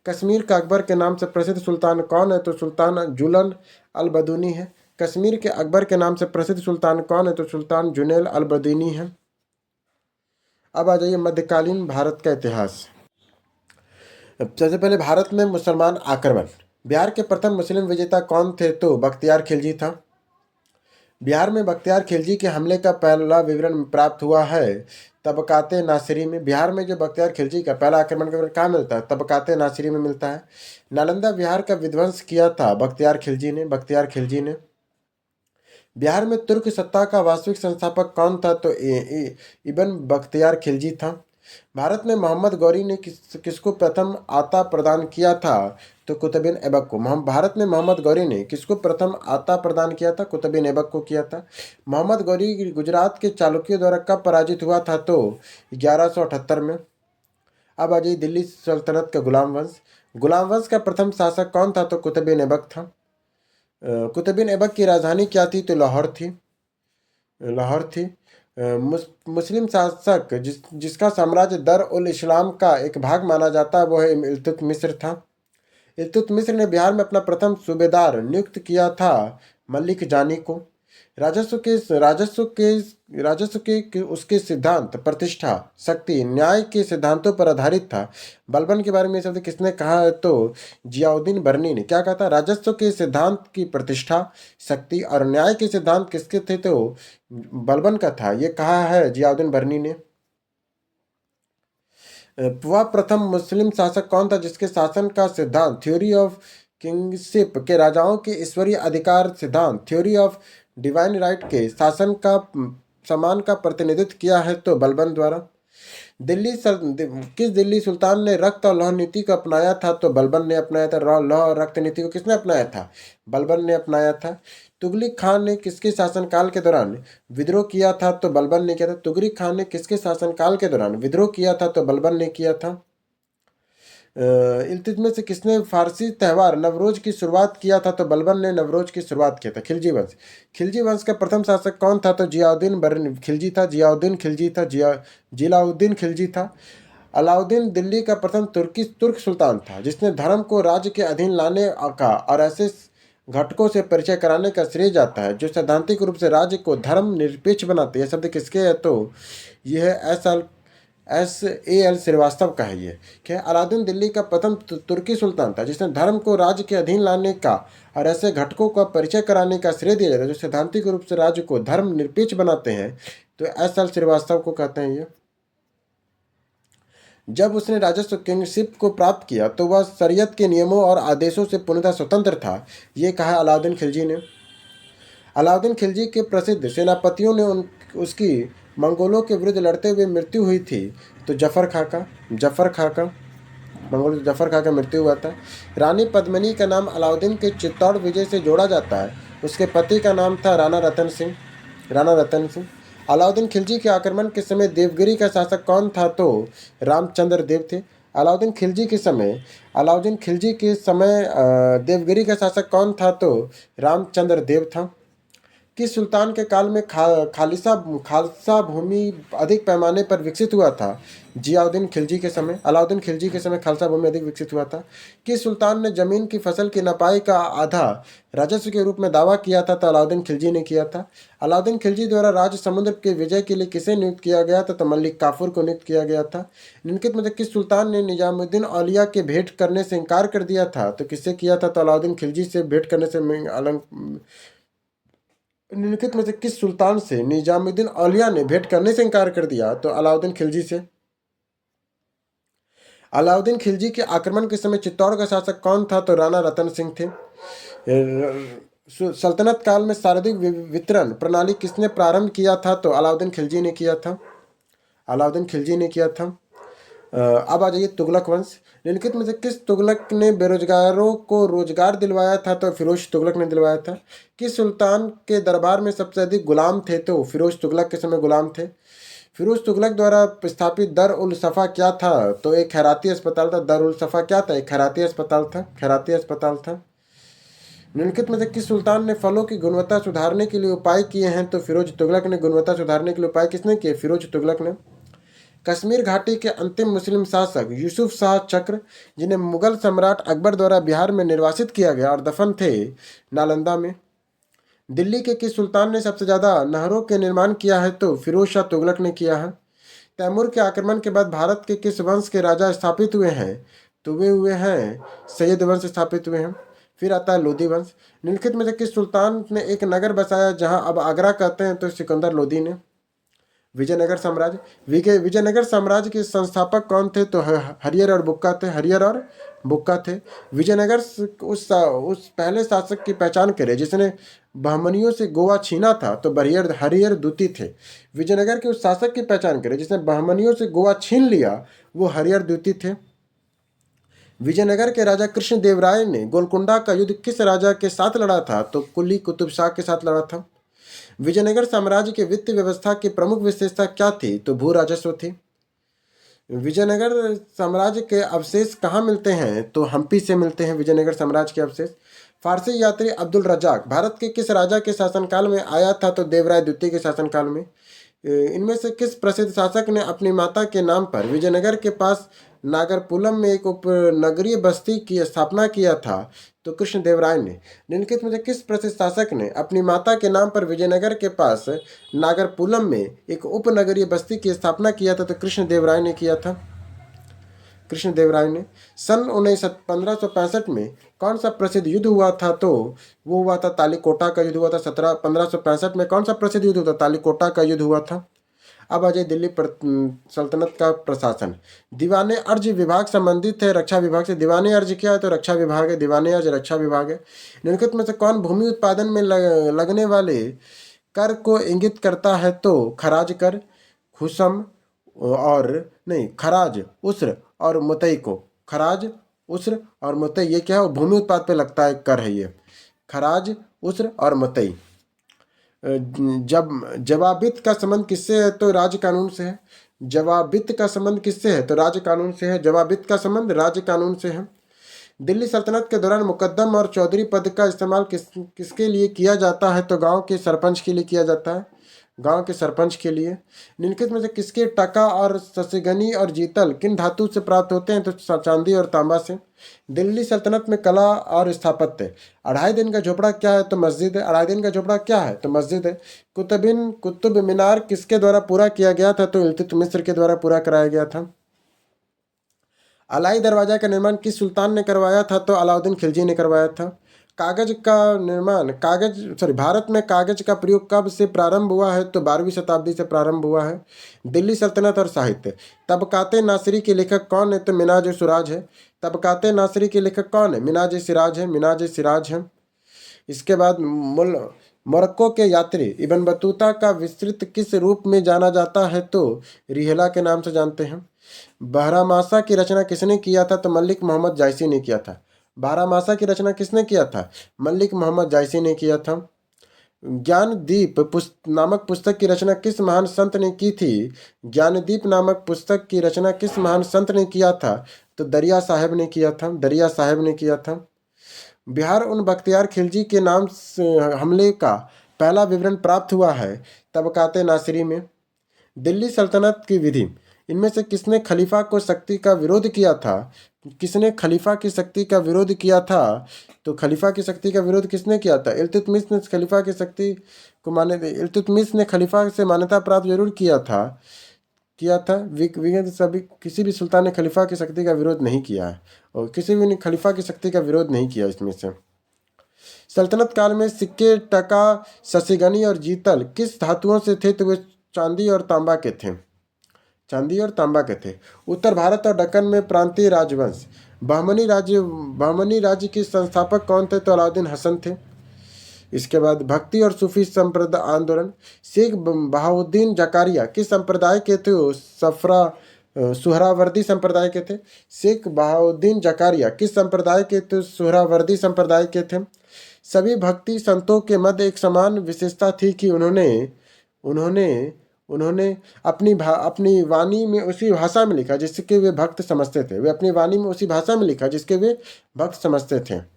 कश्मीर का अकबर के नाम से प्रसिद्ध सुल्तान कौन है? तो सुल्तान जुलन अल बदूनी है। कश्मीर के अकबर के नाम से प्रसिद्ध सुल्तान कौन है? तो सुल्तान जुनैल अल बदूनी है। अब आ जाइए मध्यकालीन भारत का इतिहास। सबसे पहले भारत में मुसलमान आक्रमण। बिहार के प्रथम मुस्लिम विजेता कौन थे? तो बख्तियार खिलजी था। बिहार में बख्तियार खिलजी के हमले का पहला विवरण प्राप्त हुआ है तबकाते नासिरी में। बिहार में जो बख्तियार खिलजी का पहला आक्रमण का विवरण कहाँ मिलता है? तबकाते नासिरी में मिलता है। नालंदा बिहार का विध्वंस किया था बख्तियार खिलजी ने। बिहार में तुर्क सत्ता का वास्तविक संस्थापक कौन था? तो इब्न बख्तियार खिलजी था। भारत में मोहम्मद गौरी ने किसको प्रथम आता प्रदान किया था? तो कुतुबुद्दीन ऐबक को। भारत में मोहम्मद गौरी ने किसको प्रथम आता प्रदान किया था? कुतुबुद्दीन ऐबक को किया था। मोहम्मद गौरी गुजरात के चालुक्यों द्वारा कब पराजित हुआ था? तो 1178 में। अब आ जाइए दिल्ली सल्तनत का गुलाम वंश का प्रथम शासक कौन था? तो कुतुबुद्दीन ऐबक था। कुतुबुद्दीन ऐबक की राजधानी क्या थी? तो लाहौर थी। मुस्लिम शासक जिसका साम्राज्य दर उल इस्लाम का एक भाग माना जाता है वो है इल्तुतमिश था। इल्तुतमिश ने बिहार में अपना प्रथम सूबेदार नियुक्त किया था मलिक जानी को। राजस्व के उसके सिद्धांत प्रतिष्ठा, शक्ति, न्याय के सिद्धांतों पर आधारित था। बलबन के बारे में शब्द किसने कहा है? तो जियाउद्दीन बर्नी ने। क्या कहा था? राजस्व के सिद्धांत की प्रतिष्ठा, शक्ति और न्याय के सिद्धांत किसके थे? तो बलबन का था। ये कहा है जियाउद्दीन बर्नी ने। वह प्रथम मुस्लिम शासक कौन था जिसके शासन का सिद्धांत थ्योरी ऑफ किंगशिप के राजाओं के ईश्वरीय अधिकार सिद्धांत थ्योरी ऑफ डिवाइन राइट के शासन का समान का प्रतिनिधित्व किया है? तो बलबन द्वारा। किस दिल्ली सुल्तान ने रक्त और लौह नीति को अपनाया था? तो बलबन ने अपनाया था। लौह और रक्त नीति को किसने अपनाया था? बलबन ने अपनाया था। तुगलक खान ने किसके शासनकाल के दौरान विद्रोह किया था? तो बलबन ने किया था। तुगलक खान ने किसके शासनकाल के दौरान विद्रोह किया था? तो बलबन ने किया था। इल्तुतमिश से किसने फारसी त्यौहार नवरोज की शुरुआत किया था? तो बलबन ने नवरोज की शुरुआत किया था। खिलजी वंश का प्रथम शासक कौन था? तो जिलाउद्दीन खिलजी था। अलाउद्दीन दिल्ली का प्रथम तुर्क सुल्तान था जिसने धर्म को राज्य के अधीन लाने का और ऐसे घटकों से परिचय कराने का श्रेय जाता है जो सैद्धांतिक रूप से राज्य को धर्म निरपेक्ष बनाते हैं। शब्द किसके है? तो यह है SAL श्रीवास्तव का है। ये क्या? अलाउद्दीन दिल्ली का प्रथम तुर्की सुल्तान था जिसने धर्म को राज्य के अधीन लाने का और ऐसे घटकों का परिचय कराने का श्रेय दिया जाता है जो सैद्धांतिक रूप से राज्य को धर्म निरपेक्ष बनाते हैं। तो SL श्रीवास्तव को कहते हैं ये। जब उसने राजस्व किंगशिप को प्राप्त किया तो वह शरीयत के नियमों और आदेशों से पूर्णतः स्वतंत्र था। ये कहा अलाउद्दीन खिलजी ने। अलाउद्दीन खिलजी के प्रसिद्ध सेनापतियों ने उसकी मंगोलों के विरुद्ध लड़ते हुए मृत्यु हुई थी। तो जफर खां का मंगोल जफर खां का मृत्यु हुआ था। रानी पद्मिनी का नाम अलाउद्दीन के चित्तौड़ विजय से जोड़ा जाता है। उसके पति का नाम था राणा रतन सिंह। अलाउद्दीन खिलजी के आक्रमण के समय देवगिरी का शासक कौन था? तो रामचंद्र देव थे। अलाउद्दीन खिलजी के समय देवगिरी का शासक कौन था? तो रामचंद्र देव था। किस सुल्तान के काल में खालसा भूमि अधिक पैमाने पर विकसित हुआ था? अलाउद्दीन खिलजी के समय खालसा भूमि अधिक विकसित हुआ था। किस सुल्तान ने जमीन की फसल की नपाई का आधा राजस्व के रूप में दावा किया था? तो अलाउद्दीन खिलजी ने किया था। अलाउद्दीन खिलजी द्वारा राज समुद्र के विजय के लिए किसे नियुक्त किया गया था? तो मलिक काफूर को नियुक्त किया गया था। निम्नलिखित में से किस सुल्तान ने निजामुद्दीन औलिया के भेंट करने से इनकार कर दिया था? तो किससे किया था? तो अलाउद्दीन खिलजी से भेंट करने से निम्नलिखित में से किस सुल्तान से निजामुद्दीन औलिया ने भेंट करने से इनकार कर दिया? तो अलाउद्दीन खिलजी से। अलाउद्दीन खिलजी के आक्रमण के समय चित्तौड़ का शासक कौन था? तो राणा रतन सिंह थे। सल्तनत काल में सार्वधिक वितरण प्रणाली किसने प्रारंभ किया था? तो अलाउद्दीन खिलजी ने किया था। अब आ जाइए तुगलक वंश। निम्नलिखित में से किस तुगलक ने बेरोजगारों को रोजगार दिलवाया था? तो फिरोज तुगलक ने दिलवाया था। किस सुल्तान के दरबार में सबसे अधिक गुलाम थे? तो फिरोज तुगलक के समय गुलाम थे। फिरोज तुगलक द्वारा स्थापित दर उल सफ़ा क्या था? तो एक खैराती अस्पताल था। दर उल सफ़ा क्या था? एक खैराती अस्पताल था। निम्नलिखित में से किस सुल्तान ने फलों की गुणवत्ता सुधारने के लिए उपाय किए हैं? तो फिरोज तुगलक ने। गुणवत्ता सुधारने के लिए उपाय किसने किए? फिरोज तुगलक ने। कश्मीर घाटी के अंतिम मुस्लिम शासक यूसुफ शाह चक्र, जिन्हें मुगल सम्राट अकबर द्वारा बिहार में निर्वासित किया गया और दफन थे नालंदा में। दिल्ली के किस सुल्तान ने सबसे ज़्यादा नहरों के निर्माण किया है? तो फिरोज शाह तुगलक ने किया है। तैमूर के आक्रमण के बाद भारत के किस वंश के राजा स्थापित हुए हैं? तो वे हुए हैं सैयद वंश स्थापित हुए हैं। फिर आता है लोधी वंश। निम्नलिखित में से किस सुल्तान ने एक नगर बसाया जहां अब आगरा कहते हैं? तो सिकंदर लोधी ने। विजयनगर साम्राज्य के संस्थापक कौन थे? तो हरियर और बुक्का थे। विजयनगर उस पहले शासक की पहचान करे जिसने बहमनियों से गोवा छीना था। तो हरिहर द्वितीय थे। विजयनगर के उस शासक की पहचान करे जिसने बहमनियों से गोवा छीन लिया, वो हरिहर द्वितीय थे। विजयनगर के राजा कृष्णदेवराय ने गोलकुंडा का युद्ध किस राजा के साथ लड़ा था? तो कुली कुतुब शाह के साथ लड़ा था। विजयनगर साम्राज्य के वित्त व्यवस्था की प्रमुख विशेषता क्या थी? तो भू राजस्व थी। विजयनगर साम्राज्य के अवशेष कहाँ मिलते हैं? तो हम्पी से मिलते हैं विजयनगर साम्राज्य के अवशेष। फारसी यात्री अब्दुल रजाक भारत के किस राजा के शासनकाल में आया था? तो देवराय द्वितीय के शासनकाल में। इनमें से किस प्रसिद्ध शासक ने अपनी माता के नाम पर विजयनगर के पास नागरपुलम में एक उपनगरीय बस्ती की स्थापना किया था? तो कृष्णदेवराय ने। निम्नलिखित में से किस प्रसिद्ध शासक ने अपनी माता के नाम पर विजयनगर के पास नागरपुलम में एक उपनगरीय बस्ती की स्थापना किया था? तो कृष्णदेवराय ने किया था। सन 1565 में कौन सा प्रसिद्ध युद्ध हुआ था? तो वो हुआ था तालीकोटा का युद्ध हुआ था। 1565 में कौन सा प्रसिद्ध युद्ध हुआ था? तालीकोटा का युद्ध हुआ था। अब आ जाए दिल्ली सल्तनत का प्रशासन। दीवाने अर्ज विभाग संबंधित है रक्षा विभाग से। दीवाने अर्ज क्या है? तो रक्षा विभाग है। दीवाने अर्ज रक्षा विभाग है। निम्नलिखित में से कौन भूमि उत्पादन में लगने वाले कर को इंगित करता है? तो खराज कर, खुसम और नहीं खराज, उस्र और मुतई को। खराज, उस्र और मुतई ये क्या है? भूमि उत्पाद पे लगता है कर है ये। खराज, उस्र और मुतई। जवाबित का संबंध किससे है? तो राज्य कानून से है। जवाबित का संबंध किससे है? तो राज्य कानून से है। जवाबित का संबंध राज्य कानून से है। दिल्ली सल्तनत के दौरान मुकद्दम और चौधरी पद का इस्तेमाल किसके लिए किया जाता है? तो गांव के सरपंच के लिए किया जाता है। गांव के सरपंच के लिए। निम्नलिखित में से किसके टका और ससेगनी और जीतल किन धातु से प्राप्त होते हैं? तो चांदी और तांबा से। दिल्ली सल्तनत में कला और स्थापत्य। अढ़ाई दिन का झोपड़ा क्या है? तो मस्जिद है। अढ़ाई दिन का झोपड़ा क्या है? तो मस्जिद है। कुतुब मीनार किसके द्वारा पूरा किया गया था? तो इल्तुतमिश के द्वारा पूरा कराया गया था। अलाई दरवाजा का निर्माण किस सुल्तान ने करवाया था? तो अलाउद्दीन खिलजी ने करवाया था। कागज का निर्माण भारत में कागज का प्रयोग कब से प्रारंभ हुआ है? तो 12वीं शताब्दी से प्रारंभ हुआ है। दिल्ली सल्तनत और साहित्य। तबकाते नासिरी के लेखक कौन है? तो मिनाज सुराज है। तबकाते नासिरी के लेखक कौन है? मिनाज सिराज है, मिनाज सिराज है। इसके बाद मोरक्को के यात्री इब्न बतूता का विस्तृत किस रूप में जाना जाता है? तो रिहला के नाम से जानते हैं। बारहमासा की रचना किसने किया था? तो मलिक मोहम्मद जायसी ने किया था। बारहमासा की रचना किसने किया था? मलिक मोहम्मद जायसी ने किया था। ज्ञानदीप नामक पुस्तक की रचना किस महान संत ने की थी? ज्ञानदीप नामक पुस्तक की रचना किस महान संत ने किया था? तो दरिया साहब ने किया था, दरिया साहब ने किया था। बिहार उन बख्तियार खिलजी के नाम से हमले का पहला विवरण प्राप्त हुआ है? तबकाते नासिरी में। दिल्ली सल्तनत की विधि। इनमें से किसने खलीफा को शक्ति का विरोध किया था? किसने खलीफा की शक्ति का विरोध किया था? तो खलीफा की शक्ति का विरोध किसने किया था? इल्तुतमिश ने खलीफा की शक्ति को इल्तुतमिश ने खलीफा से मान्यता प्राप्त जरूर किया था। सभी किसी भी सुल्तान ने खलीफा की शक्ति का विरोध नहीं किया है, और किसी भी ने खलीफा की शक्ति का विरोध नहीं किया इसमें से। सल्तनत काल में सिक्के, टका, ससीगनी और जीतल किस धातुओं से थे? तो वे चांदी और तांबा के थे, चांदी और तांबा के थे। उत्तर भारत और दक्कन में प्रांतीय राजवंश। बहमनी राज्य के संस्थापक कौन थे? तो अलाउद्दीन हसन थे। इसके बाद भक्ति और सूफी संप्रदाय आंदोलन। शेख बहाउद्दीन जकारिया किस संप्रदाय के थे? सुहरावर्दी संप्रदाय के थे। शेख बहाउद्दीन जकारिया किस संप्रदाय के थे? सुहरावर्दी संप्रदाय के थे। सभी भक्ति संतों के मध्य एक समान विशेषता थी कि उन्होंने उन्होंने उन्होंने अपनी वाणी में उसी भाषा में लिखा जिसके वे भक्त समझते थे। वे अपनी वाणी में उसी भाषा में लिखा जिसके वे भक्त समझते थे।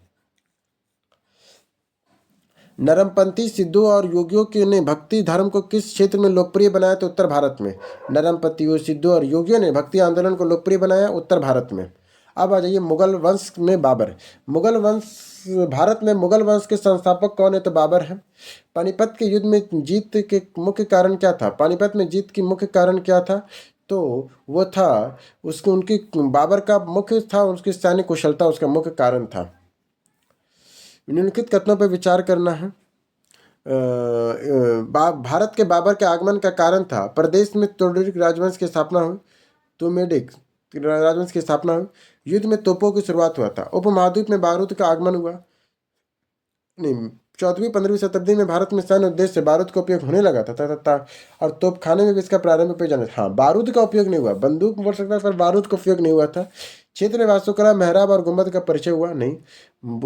नरमपंथी सिद्धों और योगियों के ने भक्ति धर्म को किस क्षेत्र में लोकप्रिय बनाया? तो उत्तर भारत में। नरमपंथियों, सिद्धों और योगियों ने भक्ति आंदोलन को लोकप्रिय बनाया उत्तर भारत में। अब आ जाइए मुगल वंश में बाबर। भारत में मुगल वंश के संस्थापक कौन है? तो बाबर है। पानीपत के युद्ध में जीत के मुख्य कारण क्या था? पानीपत में जीत की मुख्य कारण क्या था? तो वो था उनकी बाबर का मुख्य था उसकी सैन्य कुशलता, उसका मुख्य कारण था। निम्नलिखित कथनों पर विचार करना है। भारत के बाबर के आगमन का कारण था प्रदेश में तोड़रिक राजवंश की स्थापना हुई। तुमेडिक राजवंश की स्थापना हुई। युद्ध में तोपों की शुरुआत हुआ था। उपमहाद्वीप में बारूद का आगमन हुआ। नहीं, 14वीं-15वीं शताब्दी में भारत में सैन्य उद्देश्य से बारूद का उपयोग होने लगा था और तोपखाने में भी इसका प्रारंभ पे जाना। हाँ, बारूद का उपयोग नहीं हुआ, बंदूक बोल सकता है पर बारूद का उपयोग नहीं हुआ था। क्षेत्र में वास्तुकला, मेहराब और गुंबद का परिचय हुआ नहीं,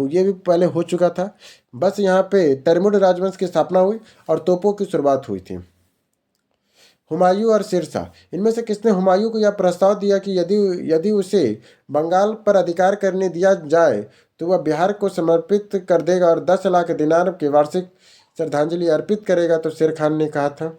ये भी पहले हो चुका था। बस यहाँ पे तैमूर राजवंश की स्थापना हुई और तोपों की शुरुआत हुई थी। हुमायूं और शेरशाह, इनमें से किसने हुमायूं को यह प्रस्ताव दिया कि यदि उसे बंगाल पर अधिकार करने दिया जाए तो वह बिहार को समर्पित कर देगा और 10 लाख दिनार की वार्षिक श्रद्धांजलि अर्पित करेगा? तो शेर खान ने कहा था।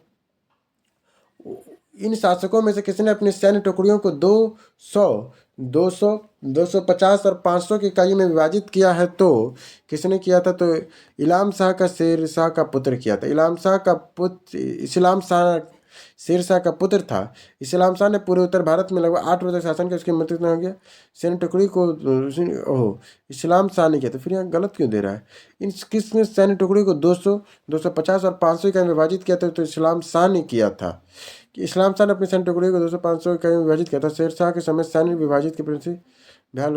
इन शासकों में से किसने अपनी सैन्य टुकड़ियों को 200, 200, 250 और 500 की इकाई में विभाजित किया है? तो किसने किया था? तो इलाम शाह का शेर शाह का पुत्र किया था। इस्लाम शाह शेरशाह का पुत्र था। इस्लाम शाह ने पूरे उत्तर भारत में लगभग 8 वर्ष तक शासन किया, उसकी मृत्यु हो गया। सैन्य टुकड़ी को इस्लाम शाह ने किया, तो फिर यहाँ गलत क्यों दे रहा है? किसने सैन्य टुकड़ी को 200, 250 और 500 इकाई में विभाजित किया था? तो इस्लाम शाह ने किया था। कि इस्लाम शाह ने अपनी सैन्य टुकड़ी को 200, 500 इकाई में विभाजित किया था। शेरशाह के समय सैन्य विभाजित के प्रति बिहार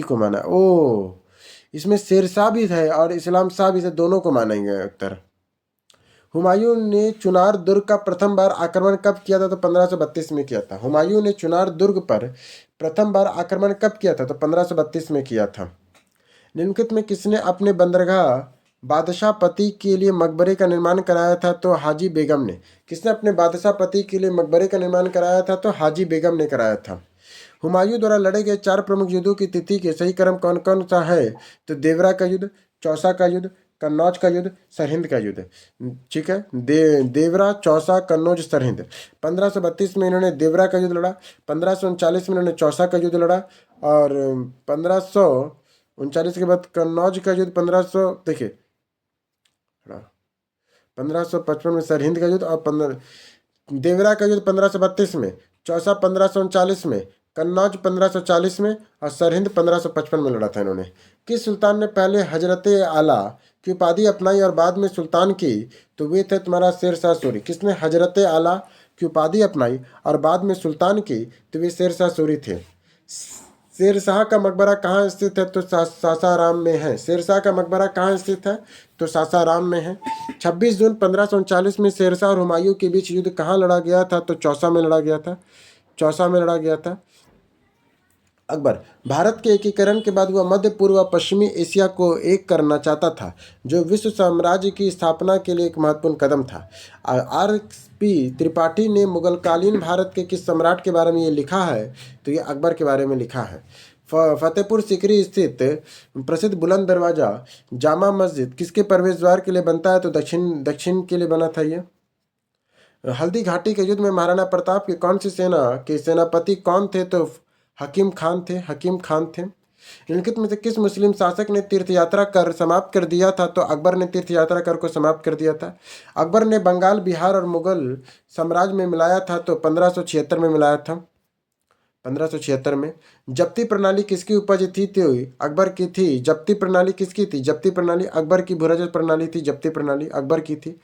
को माना। ओ, इसमें शेरशाह भी है और इस्लाम शाह भी है, दोनों को मानेंगे उत्तर। हुमायूं ने चुनार दुर्ग का प्रथम बार आक्रमण कब किया था? तो 1532 में किया था। हुमायूं ने चुनार दुर्ग पर प्रथम बार आक्रमण कब किया था? तो 1532 में किया था। निम्नलिखित में किसने अपने बंदरगाह बादशाह पति के लिए मकबरे का निर्माण कराया था? तो हाजी बेगम ने। किसने अपने बादशाह पति के लिए मकबरे का निर्माण कराया था? तो हाजी बेगम ने कराया था। हुमायूं द्वारा लड़े गए 4 प्रमुख युद्धों की तिथि के सही क्रम कौन कौन सा है? तो देवरा का युद्ध, चौसा का युद्ध, कन्नौज का युद्ध, सरहिंद का युद्ध। ठीक है, देवरा, चौसा, कन्नौज, सरहिंद। 1532 में इन्होंने देवरा का युद्ध लड़ा। 1539 में इन्होंने चौसा का युद्ध लड़ा और 1539 के बाद कन्नौज का युद्ध 1555 में सरहिंद का युद्ध और देवरा का युद्ध 1532 में, चौसा 1539 में, कन्नौज 1540 में और सरहिंद 1555 में लड़ा था इन्होंने। किस सुल्तान ने पहले हजरत आला की उपाधि अपनाई और बाद में सुल्तान की? तो वे थे तुम्हारा शेरशाह सूरी। किसने हजरत आला की उपाधि अपनाई और बाद में सुल्तान की? तो वे शेरशाह सूरी थे। शेरशाह का मकबरा कहाँ स्थित है? तो सासाराम में है। शेरशाह का मकबरा कहाँ स्थित है? तो सासाराम में है। 26 जून 1539 में शेरशाह और हुमायूं के बीच युद्ध कहाँ लड़ा गया था? तो चौसा में लड़ा गया था। चौसा में लड़ा गया था। अकबर भारत के एकीकरण के बाद वह मध्य पूर्व व पश्चिमी एशिया को एक करना चाहता था, जो विश्व साम्राज्य की स्थापना के लिए एक महत्वपूर्ण कदम था। आर पी त्रिपाठी ने मुगलकालीन भारत के किस सम्राट के बारे में ये लिखा है? तो ये अकबर के बारे में लिखा है। फतेहपुर सीकरी स्थित प्रसिद्ध बुलंद दरवाजा जामा मस्जिद किसके प्रवेश द्वार के लिए बनता है? तो दक्षिण के लिए बना था ये। हल्दी घाटी के युद्ध में महाराणा प्रताप की कौन सी सेना के सेनापति कौन थे? तो हकीम खान थे। हकीम खान थे। निम्नलिखित में से किस मुस्लिम शासक ने तीर्थयात्रा कर समाप्त कर दिया था? तो अकबर ने तीर्थयात्रा कर को समाप्त कर दिया था। अकबर ने बंगाल, बिहार और मुगल साम्राज्य में मिलाया था। तो 1576 में मिलाया था। 1576 में। जब्ती प्रणाली किसकी उपज थी? तो अकबर की थी। जब्ती प्रणाली किसकी थी? जब्ती प्रणाली अकबर की। भूरजत प्रणाली थी, जब्ती प्रणाली अकबर की थी।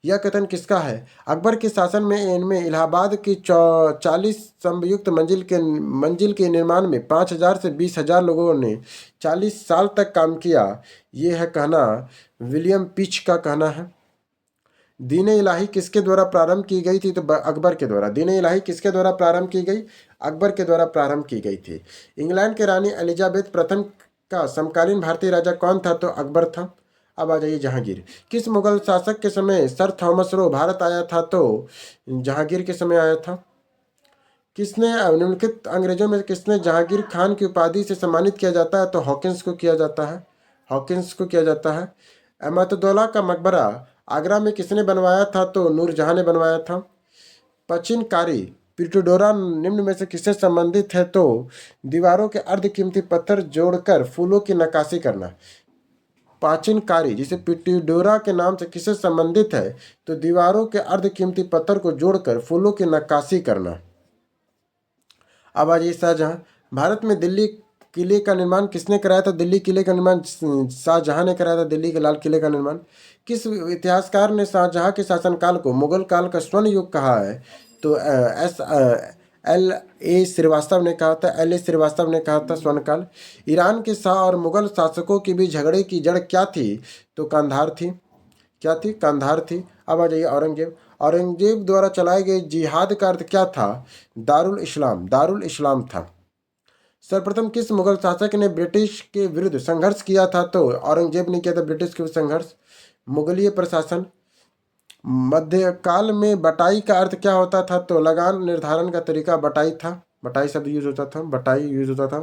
यह कथन किसका है? अकबर के शासन में इनमें इलाहाबाद की 40 संयुक्त मंजिल के निर्माण में 5,000 से 20,000 लोगों ने 40 साल तक काम किया। ये है कहना विलियम पिच का कहना है। दीन इलाही किसके द्वारा प्रारंभ की गई थी? तो अकबर के द्वारा। दीन इलाही किसके द्वारा प्रारंभ की गई? अकबर के द्वारा प्रारंभ की गई थी। इंग्लैंड के रानी एलिजाबेथ प्रथम का समकालीन भारतीय राजा कौन था? तो अकबर था। अब आ जाइए जहांगीर। किस मुगल शासक के समय सर थॉमस रो भारत आया था? तो जहांगीर के समय आया था। किसने निम्नलिखित अंग्रेजों में किसने जहांगीर खान की उपाधि से सम्मानित किया जाता है? तो हॉकिंस को किया जाता है। हॉकिंस को किया जाता है। अहमदुल्ला का मकबरा आगरा में किसने बनवाया था? तो नूरजहां ने बनवाया था। पचिनकारी पिटोडोरा निम्न में से किससे संबंधित है? तो दीवारों के अर्धकीमती पत्थर जोड़कर फूलों की नक्काशी करना। प्राचीनकारी जिसे पिटोडोरा के नाम से किससे संबंधित है? तो दीवारों के अर्धकीमती पत्थर को जोड़कर फूलों की नक्काशी करना। अब आज शाहजहां। भारत में दिल्ली किले का निर्माण किसने कराया था? दिल्ली किले का निर्माण शाहजहां ने कराया था। दिल्ली के लाल किले का निर्माण। किस इतिहासकार ने शाहजहां के शासनकाल को मुगल काल का स्वर्ण युग कहा है? तो L.A. श्रीवास्तव ने कहा था। L.A. श्रीवास्तव ने कहा था स्वर्णकाल। ईरान के शाह और मुगल शासकों के बीच झगड़े की जड़ क्या थी? तो कांधार थी। क्या थी? कांधार थी। अब आ जाइए औरंगजेब। औरंगजेब द्वारा चलाए गए जिहाद का अर्थ क्या था? दारुल इस्लाम। दारुल इस्लाम था। सर्वप्रथम किस मुगल शासक ने ब्रिटिश के विरुद्ध संघर्ष किया था? तो औरंगजेब ने किया था ब्रिटिश के विरुद्ध संघर्ष। मुगलीय प्रशासन। मध्यकाल में बटाई का अर्थ क्या होता था? तो लगान निर्धारण का तरीका बटाई था। बटाई शब्द यूज होता था। बटाई यूज होता था।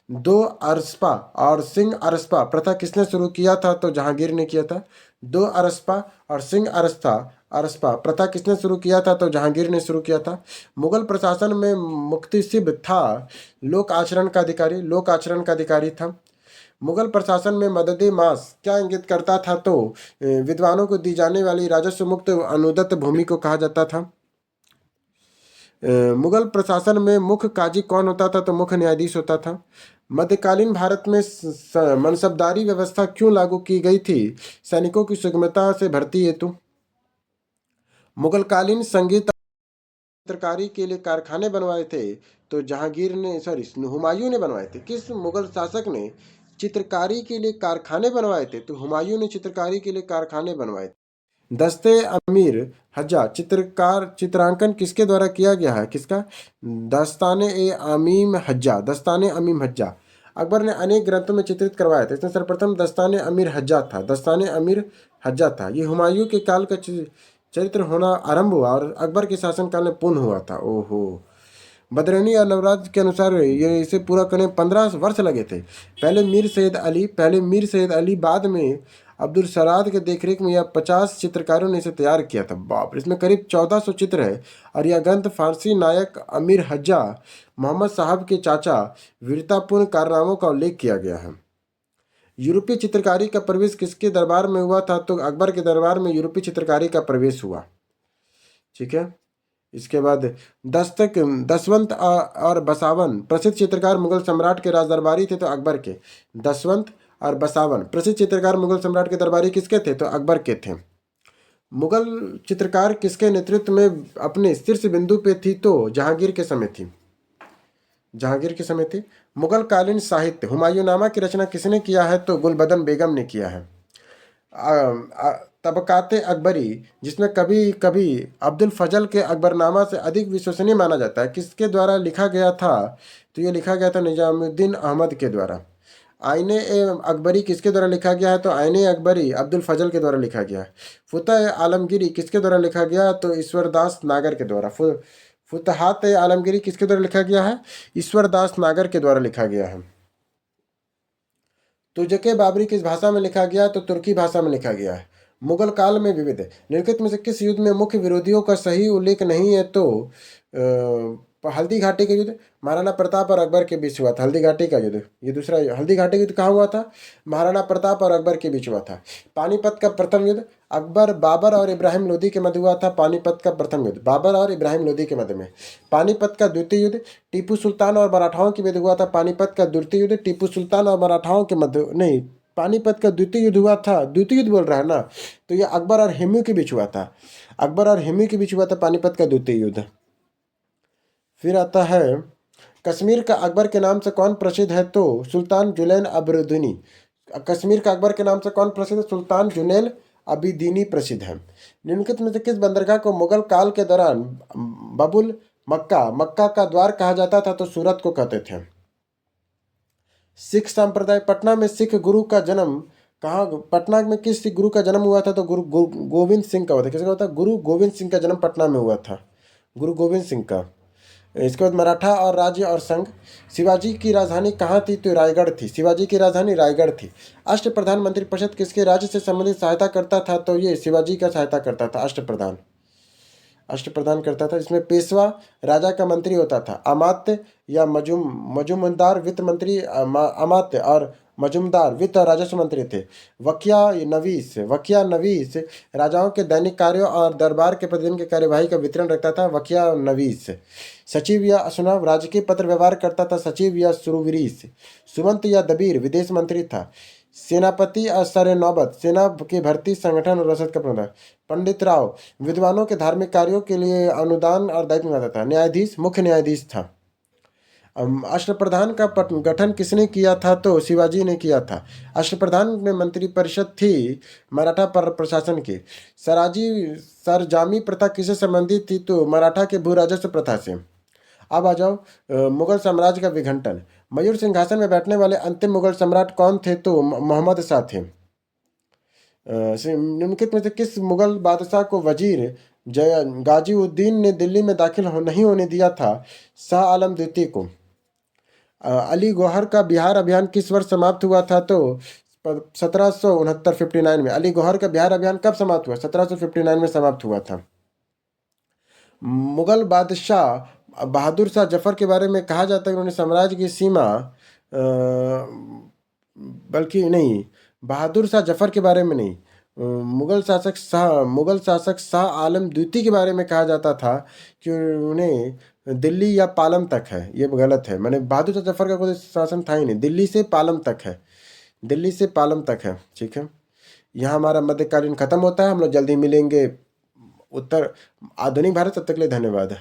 दो अरसपा और सिंह अरसपा प्रथा किसने शुरू किया था? तो जहांगीर ने किया था। दो अरसपा और सिंह अरसपा प्रथा किसने शुरू किया था? तो जहांगीर ने शुरू किया था। मुगल प्रशासन में मुक्तसिब था लोक आचरण का अधिकारी। लोक आचरण का अधिकारी था। मुगल प्रशासन में मददे मास क्या इंगित करता था? तो विद्वानों को दी जाने वाली राजस्व मुक्त अनुदत्त भूमि को कहा जाता था। मुगल प्रशासन में मुख्य काजी कौन होता था? तो मुख्य न्यायाधीश होता था। मध्यकालीन भारत में मनसबदारी व्यवस्था क्यों लागू की गई थी? सैनिकों की सुगमता से भर्ती हेतु। मुगलकालीन संगीत चित्रकारी के लिए कारखाने बनवाए थे। तो जहांगीर ने हुमायूं ने बनवाए थे। किस मुगल शासक ने चित्रकारी के लिए कारखाने बनवाए थे? तो हुमायूं ने चित्रकारी के लिए कारखाने बनवाए थे। दस्ते अमीर हज्जा चित्रांकन किसके द्वारा किया गया है? किसका? दस्ताने ए अमीम हज्जा। दस्ताने अमीम हज्जा अकबर ने अनेक ग्रंथों में चित्रित करवाया था। इसमें सर्वप्रथम दस्ताने अमीर हज्जा था। दस्ताने अमीर हज्जा था। ये हुमायूं के काल का चरित्र होना आरंभ हुआ और अकबर के शासनकाल में पूर्ण हुआ था। ओहो। बदरनी और नवराज के अनुसार ये इसे पूरा करने 15 वर्ष लगे थे। पहले मीर सैयद अली बाद में अब्दुल सराद के देखरेख में यह 50 चित्रकारों ने इसे तैयार किया था। बाप, इसमें करीब 1400 चित्र है और यह ग्रंथ फारसी नायक अमीर हज्जा मोहम्मद साहब के चाचा वीरतापूर्ण कारनामों का उल्लेख किया गया है। यूरोपीय चित्रकारी का प्रवेश किसके दरबार में हुआ था? तो अकबर के दरबार में यूरोपीय चित्रकारी का प्रवेश हुआ। ठीक है। इसके बाद दस्तक दसवंत और बसावन प्रसिद्ध चित्रकार मुगल सम्राट के राज दरबारी थे तो अकबर के। दसवंत और बसावन प्रसिद्ध चित्रकार मुगल सम्राट के दरबारी किसके थे तो अकबर के थे। मुगल चित्रकार किसके नेतृत्व में अपने शीर्ष बिंदु पे थी तो जहांगीर के समय थी। जहांगीर के समय थी। मुगल कालीन साहित्य हुमायूंनामा की रचना किसने किया है तो गुलबदन बेगम ने किया है। तबकाते अकबरी जिसमें कभी कभी अब्दुल फजल के अकबरनामा से अधिक विश्वसनीय माना जाता है, किसके द्वारा लिखा गया था तो ये लिखा गया था निजामुद्दीन अहमद के द्वारा। आईने ए अकबरी किसके द्वारा लिखा गया है तो आईने अकबरी अब्दुल फजल के द्वारा लिखा गया है। फुतह आलमगिरी किसके द्वारा लिखा गया तो ईश्वरदास नागर के द्वारा। फुतहात आलमगिरी किसके द्वारा लिखा गया है ईश्वरदास नागर के द्वारा लिखा गया है। तुजके बाबरी किस भाषा में लिखा गया तो तुर्की भाषा में लिखा गया है। मुगल काल में विविध निम्नलिखित में से किस युद्ध में मुख्य विरोधियों का सही उल्लेख नहीं है तो हल्दी घाटी का युद्ध महाराणा प्रताप और अकबर के बीच हुआ था। हल्दी घाटी का युद्ध, ये दूसरा हल्दी घाटी का युद्ध कहाँ हुआ था महाराणा प्रताप और अकबर के बीच हुआ था। पानीपत का प्रथम युद्ध अकबर बाबर और इब्राहिम लोदी के मध्य हुआ था। पानीपत का प्रथम युद्ध बाबर और इब्राहिम लोदी के मध्य में। पानीपत का द्वितीय युद्ध टीपू सुल्तान और मराठाओं के मध्य हुआ था। पानीपत का द्वितीय युद्ध टीपू सुल्तान और मराठाओं के मध्य नहीं, पानीपत का द्वितीय युद्ध हुआ था। द्वितीय युद्ध बोल रहा है ना, तो यह अकबर और हिमू के बीच हुआ था। अकबर और हिमू के बीच हुआ था पानीपत का द्वितीय युद्ध। फिर आता है कश्मीर का अकबर के नाम से कौन प्रसिद्ध है तो सुल्तान जुनैन अबरदीनी। कश्मीर का अकबर के नाम से कौन प्रसिद्ध है सुल्तान जुनैन अबिदीनी प्रसिद्ध है। निम्नलिखित में से किस बंदरगाह को मुगल काल के दौरान बबुल मक्का का द्वार कहा जाता था तो सूरत को कहते थे। सिख संप्रदाय पटना में सिख गुरु का जन्म कहाँ, पटना में किस सिख गुरु का जन्म हुआ था तो गुरु गोविंद सिंह का हुआ था। किसका हुआ था गुरु गोविंद सिंह का जन्म पटना में हुआ था, गुरु गोविंद सिंह का। इसके बाद मराठा और राज्य और संघ शिवाजी की राजधानी कहाँ थी तो रायगढ़ थी। शिवाजी की राजधानी रायगढ़ थी। अष्टप्रधान मंत्रिपरिषद किसके राज्य से संबंधित सहायता करता था तो ये शिवाजी का सहायता करता था। अष्टप्रधान करता था। इसमें पेशवा राजा का मंत्री होता था। अमात्य या मजूमदार वित्त मंत्री, अमात्य और मजूमदार वित्त और राजस्व मंत्री थे। वकिया नवीस राजाओं के दैनिक कार्यों और दरबार के प्रतिदिन के कार्यवाही का वितरण रखता था। वकिया नवीस। सचिव या असुनव राजकीय पत्र व्यवहार करता था। सचिव या सुरवीरीस। सुमंत या दबीर विदेश मंत्री था। सेनापति और सर नौबत सेना के भर्ती संगठन और रसद का प्रबंधन। पंडित राव विद्वानों के धार्मिक कार्यों के लिए अनुदान और दायित्व निभाता था। न्यायाधीश मुख्य न्यायाधीश था। अष्टप्रधान का गठन किसने किया था तो शिवाजी ने किया था। अष्टप्रधान में मंत्रिपरिषद थी मराठा प्रशासन की। सरजामी प्रथा किससे संबंधित थी तो मराठा के भू राजस्व प्रथा से। अब आ जाओ मुगल साम्राज्य का विघटन। मयूर सिंहासन में बैठने वाले अंतिम मुगल सम्राट कौन थे तो मोहम्मद शाह थे। निम्नलिखित में से किस मुगल बादशाह को वजीर गाजीउद्दीन ने दिल्ली में दाखिल नहीं होने दिया था? शाह आलम द्वितीय को। अली गौहर का बिहार अभियान किस वर्ष समाप्त हुआ था तो 1769 में। अली गौहर का बिहार अभियान कब समाप्त हुआ? 1759 में समाप्त हुआ था। मुगल बादशाह बहादुर शाह जफर के बारे में कहा जाता है कि उन्होंने साम्राज्य की सीमा बल्कि नहीं, बहादुर शाह जफर के बारे में नहीं, मुगल शासक शाह आलम द्वितीय के बारे में कहा जाता था कि उन्हें दिल्ली या पालम तक है। ये गलत है, मैंने बहादुर शाह जफर का कोई शासन था ही नहीं, दिल्ली से पालम तक है, दिल्ली से पालम तक है। ठीक है, यहाँ हमारा मध्यकालीन खत्म होता है। हम लोग जल्दी मिलेंगे उत्तर आधुनिक भारत। तब तक के लिए धन्यवाद।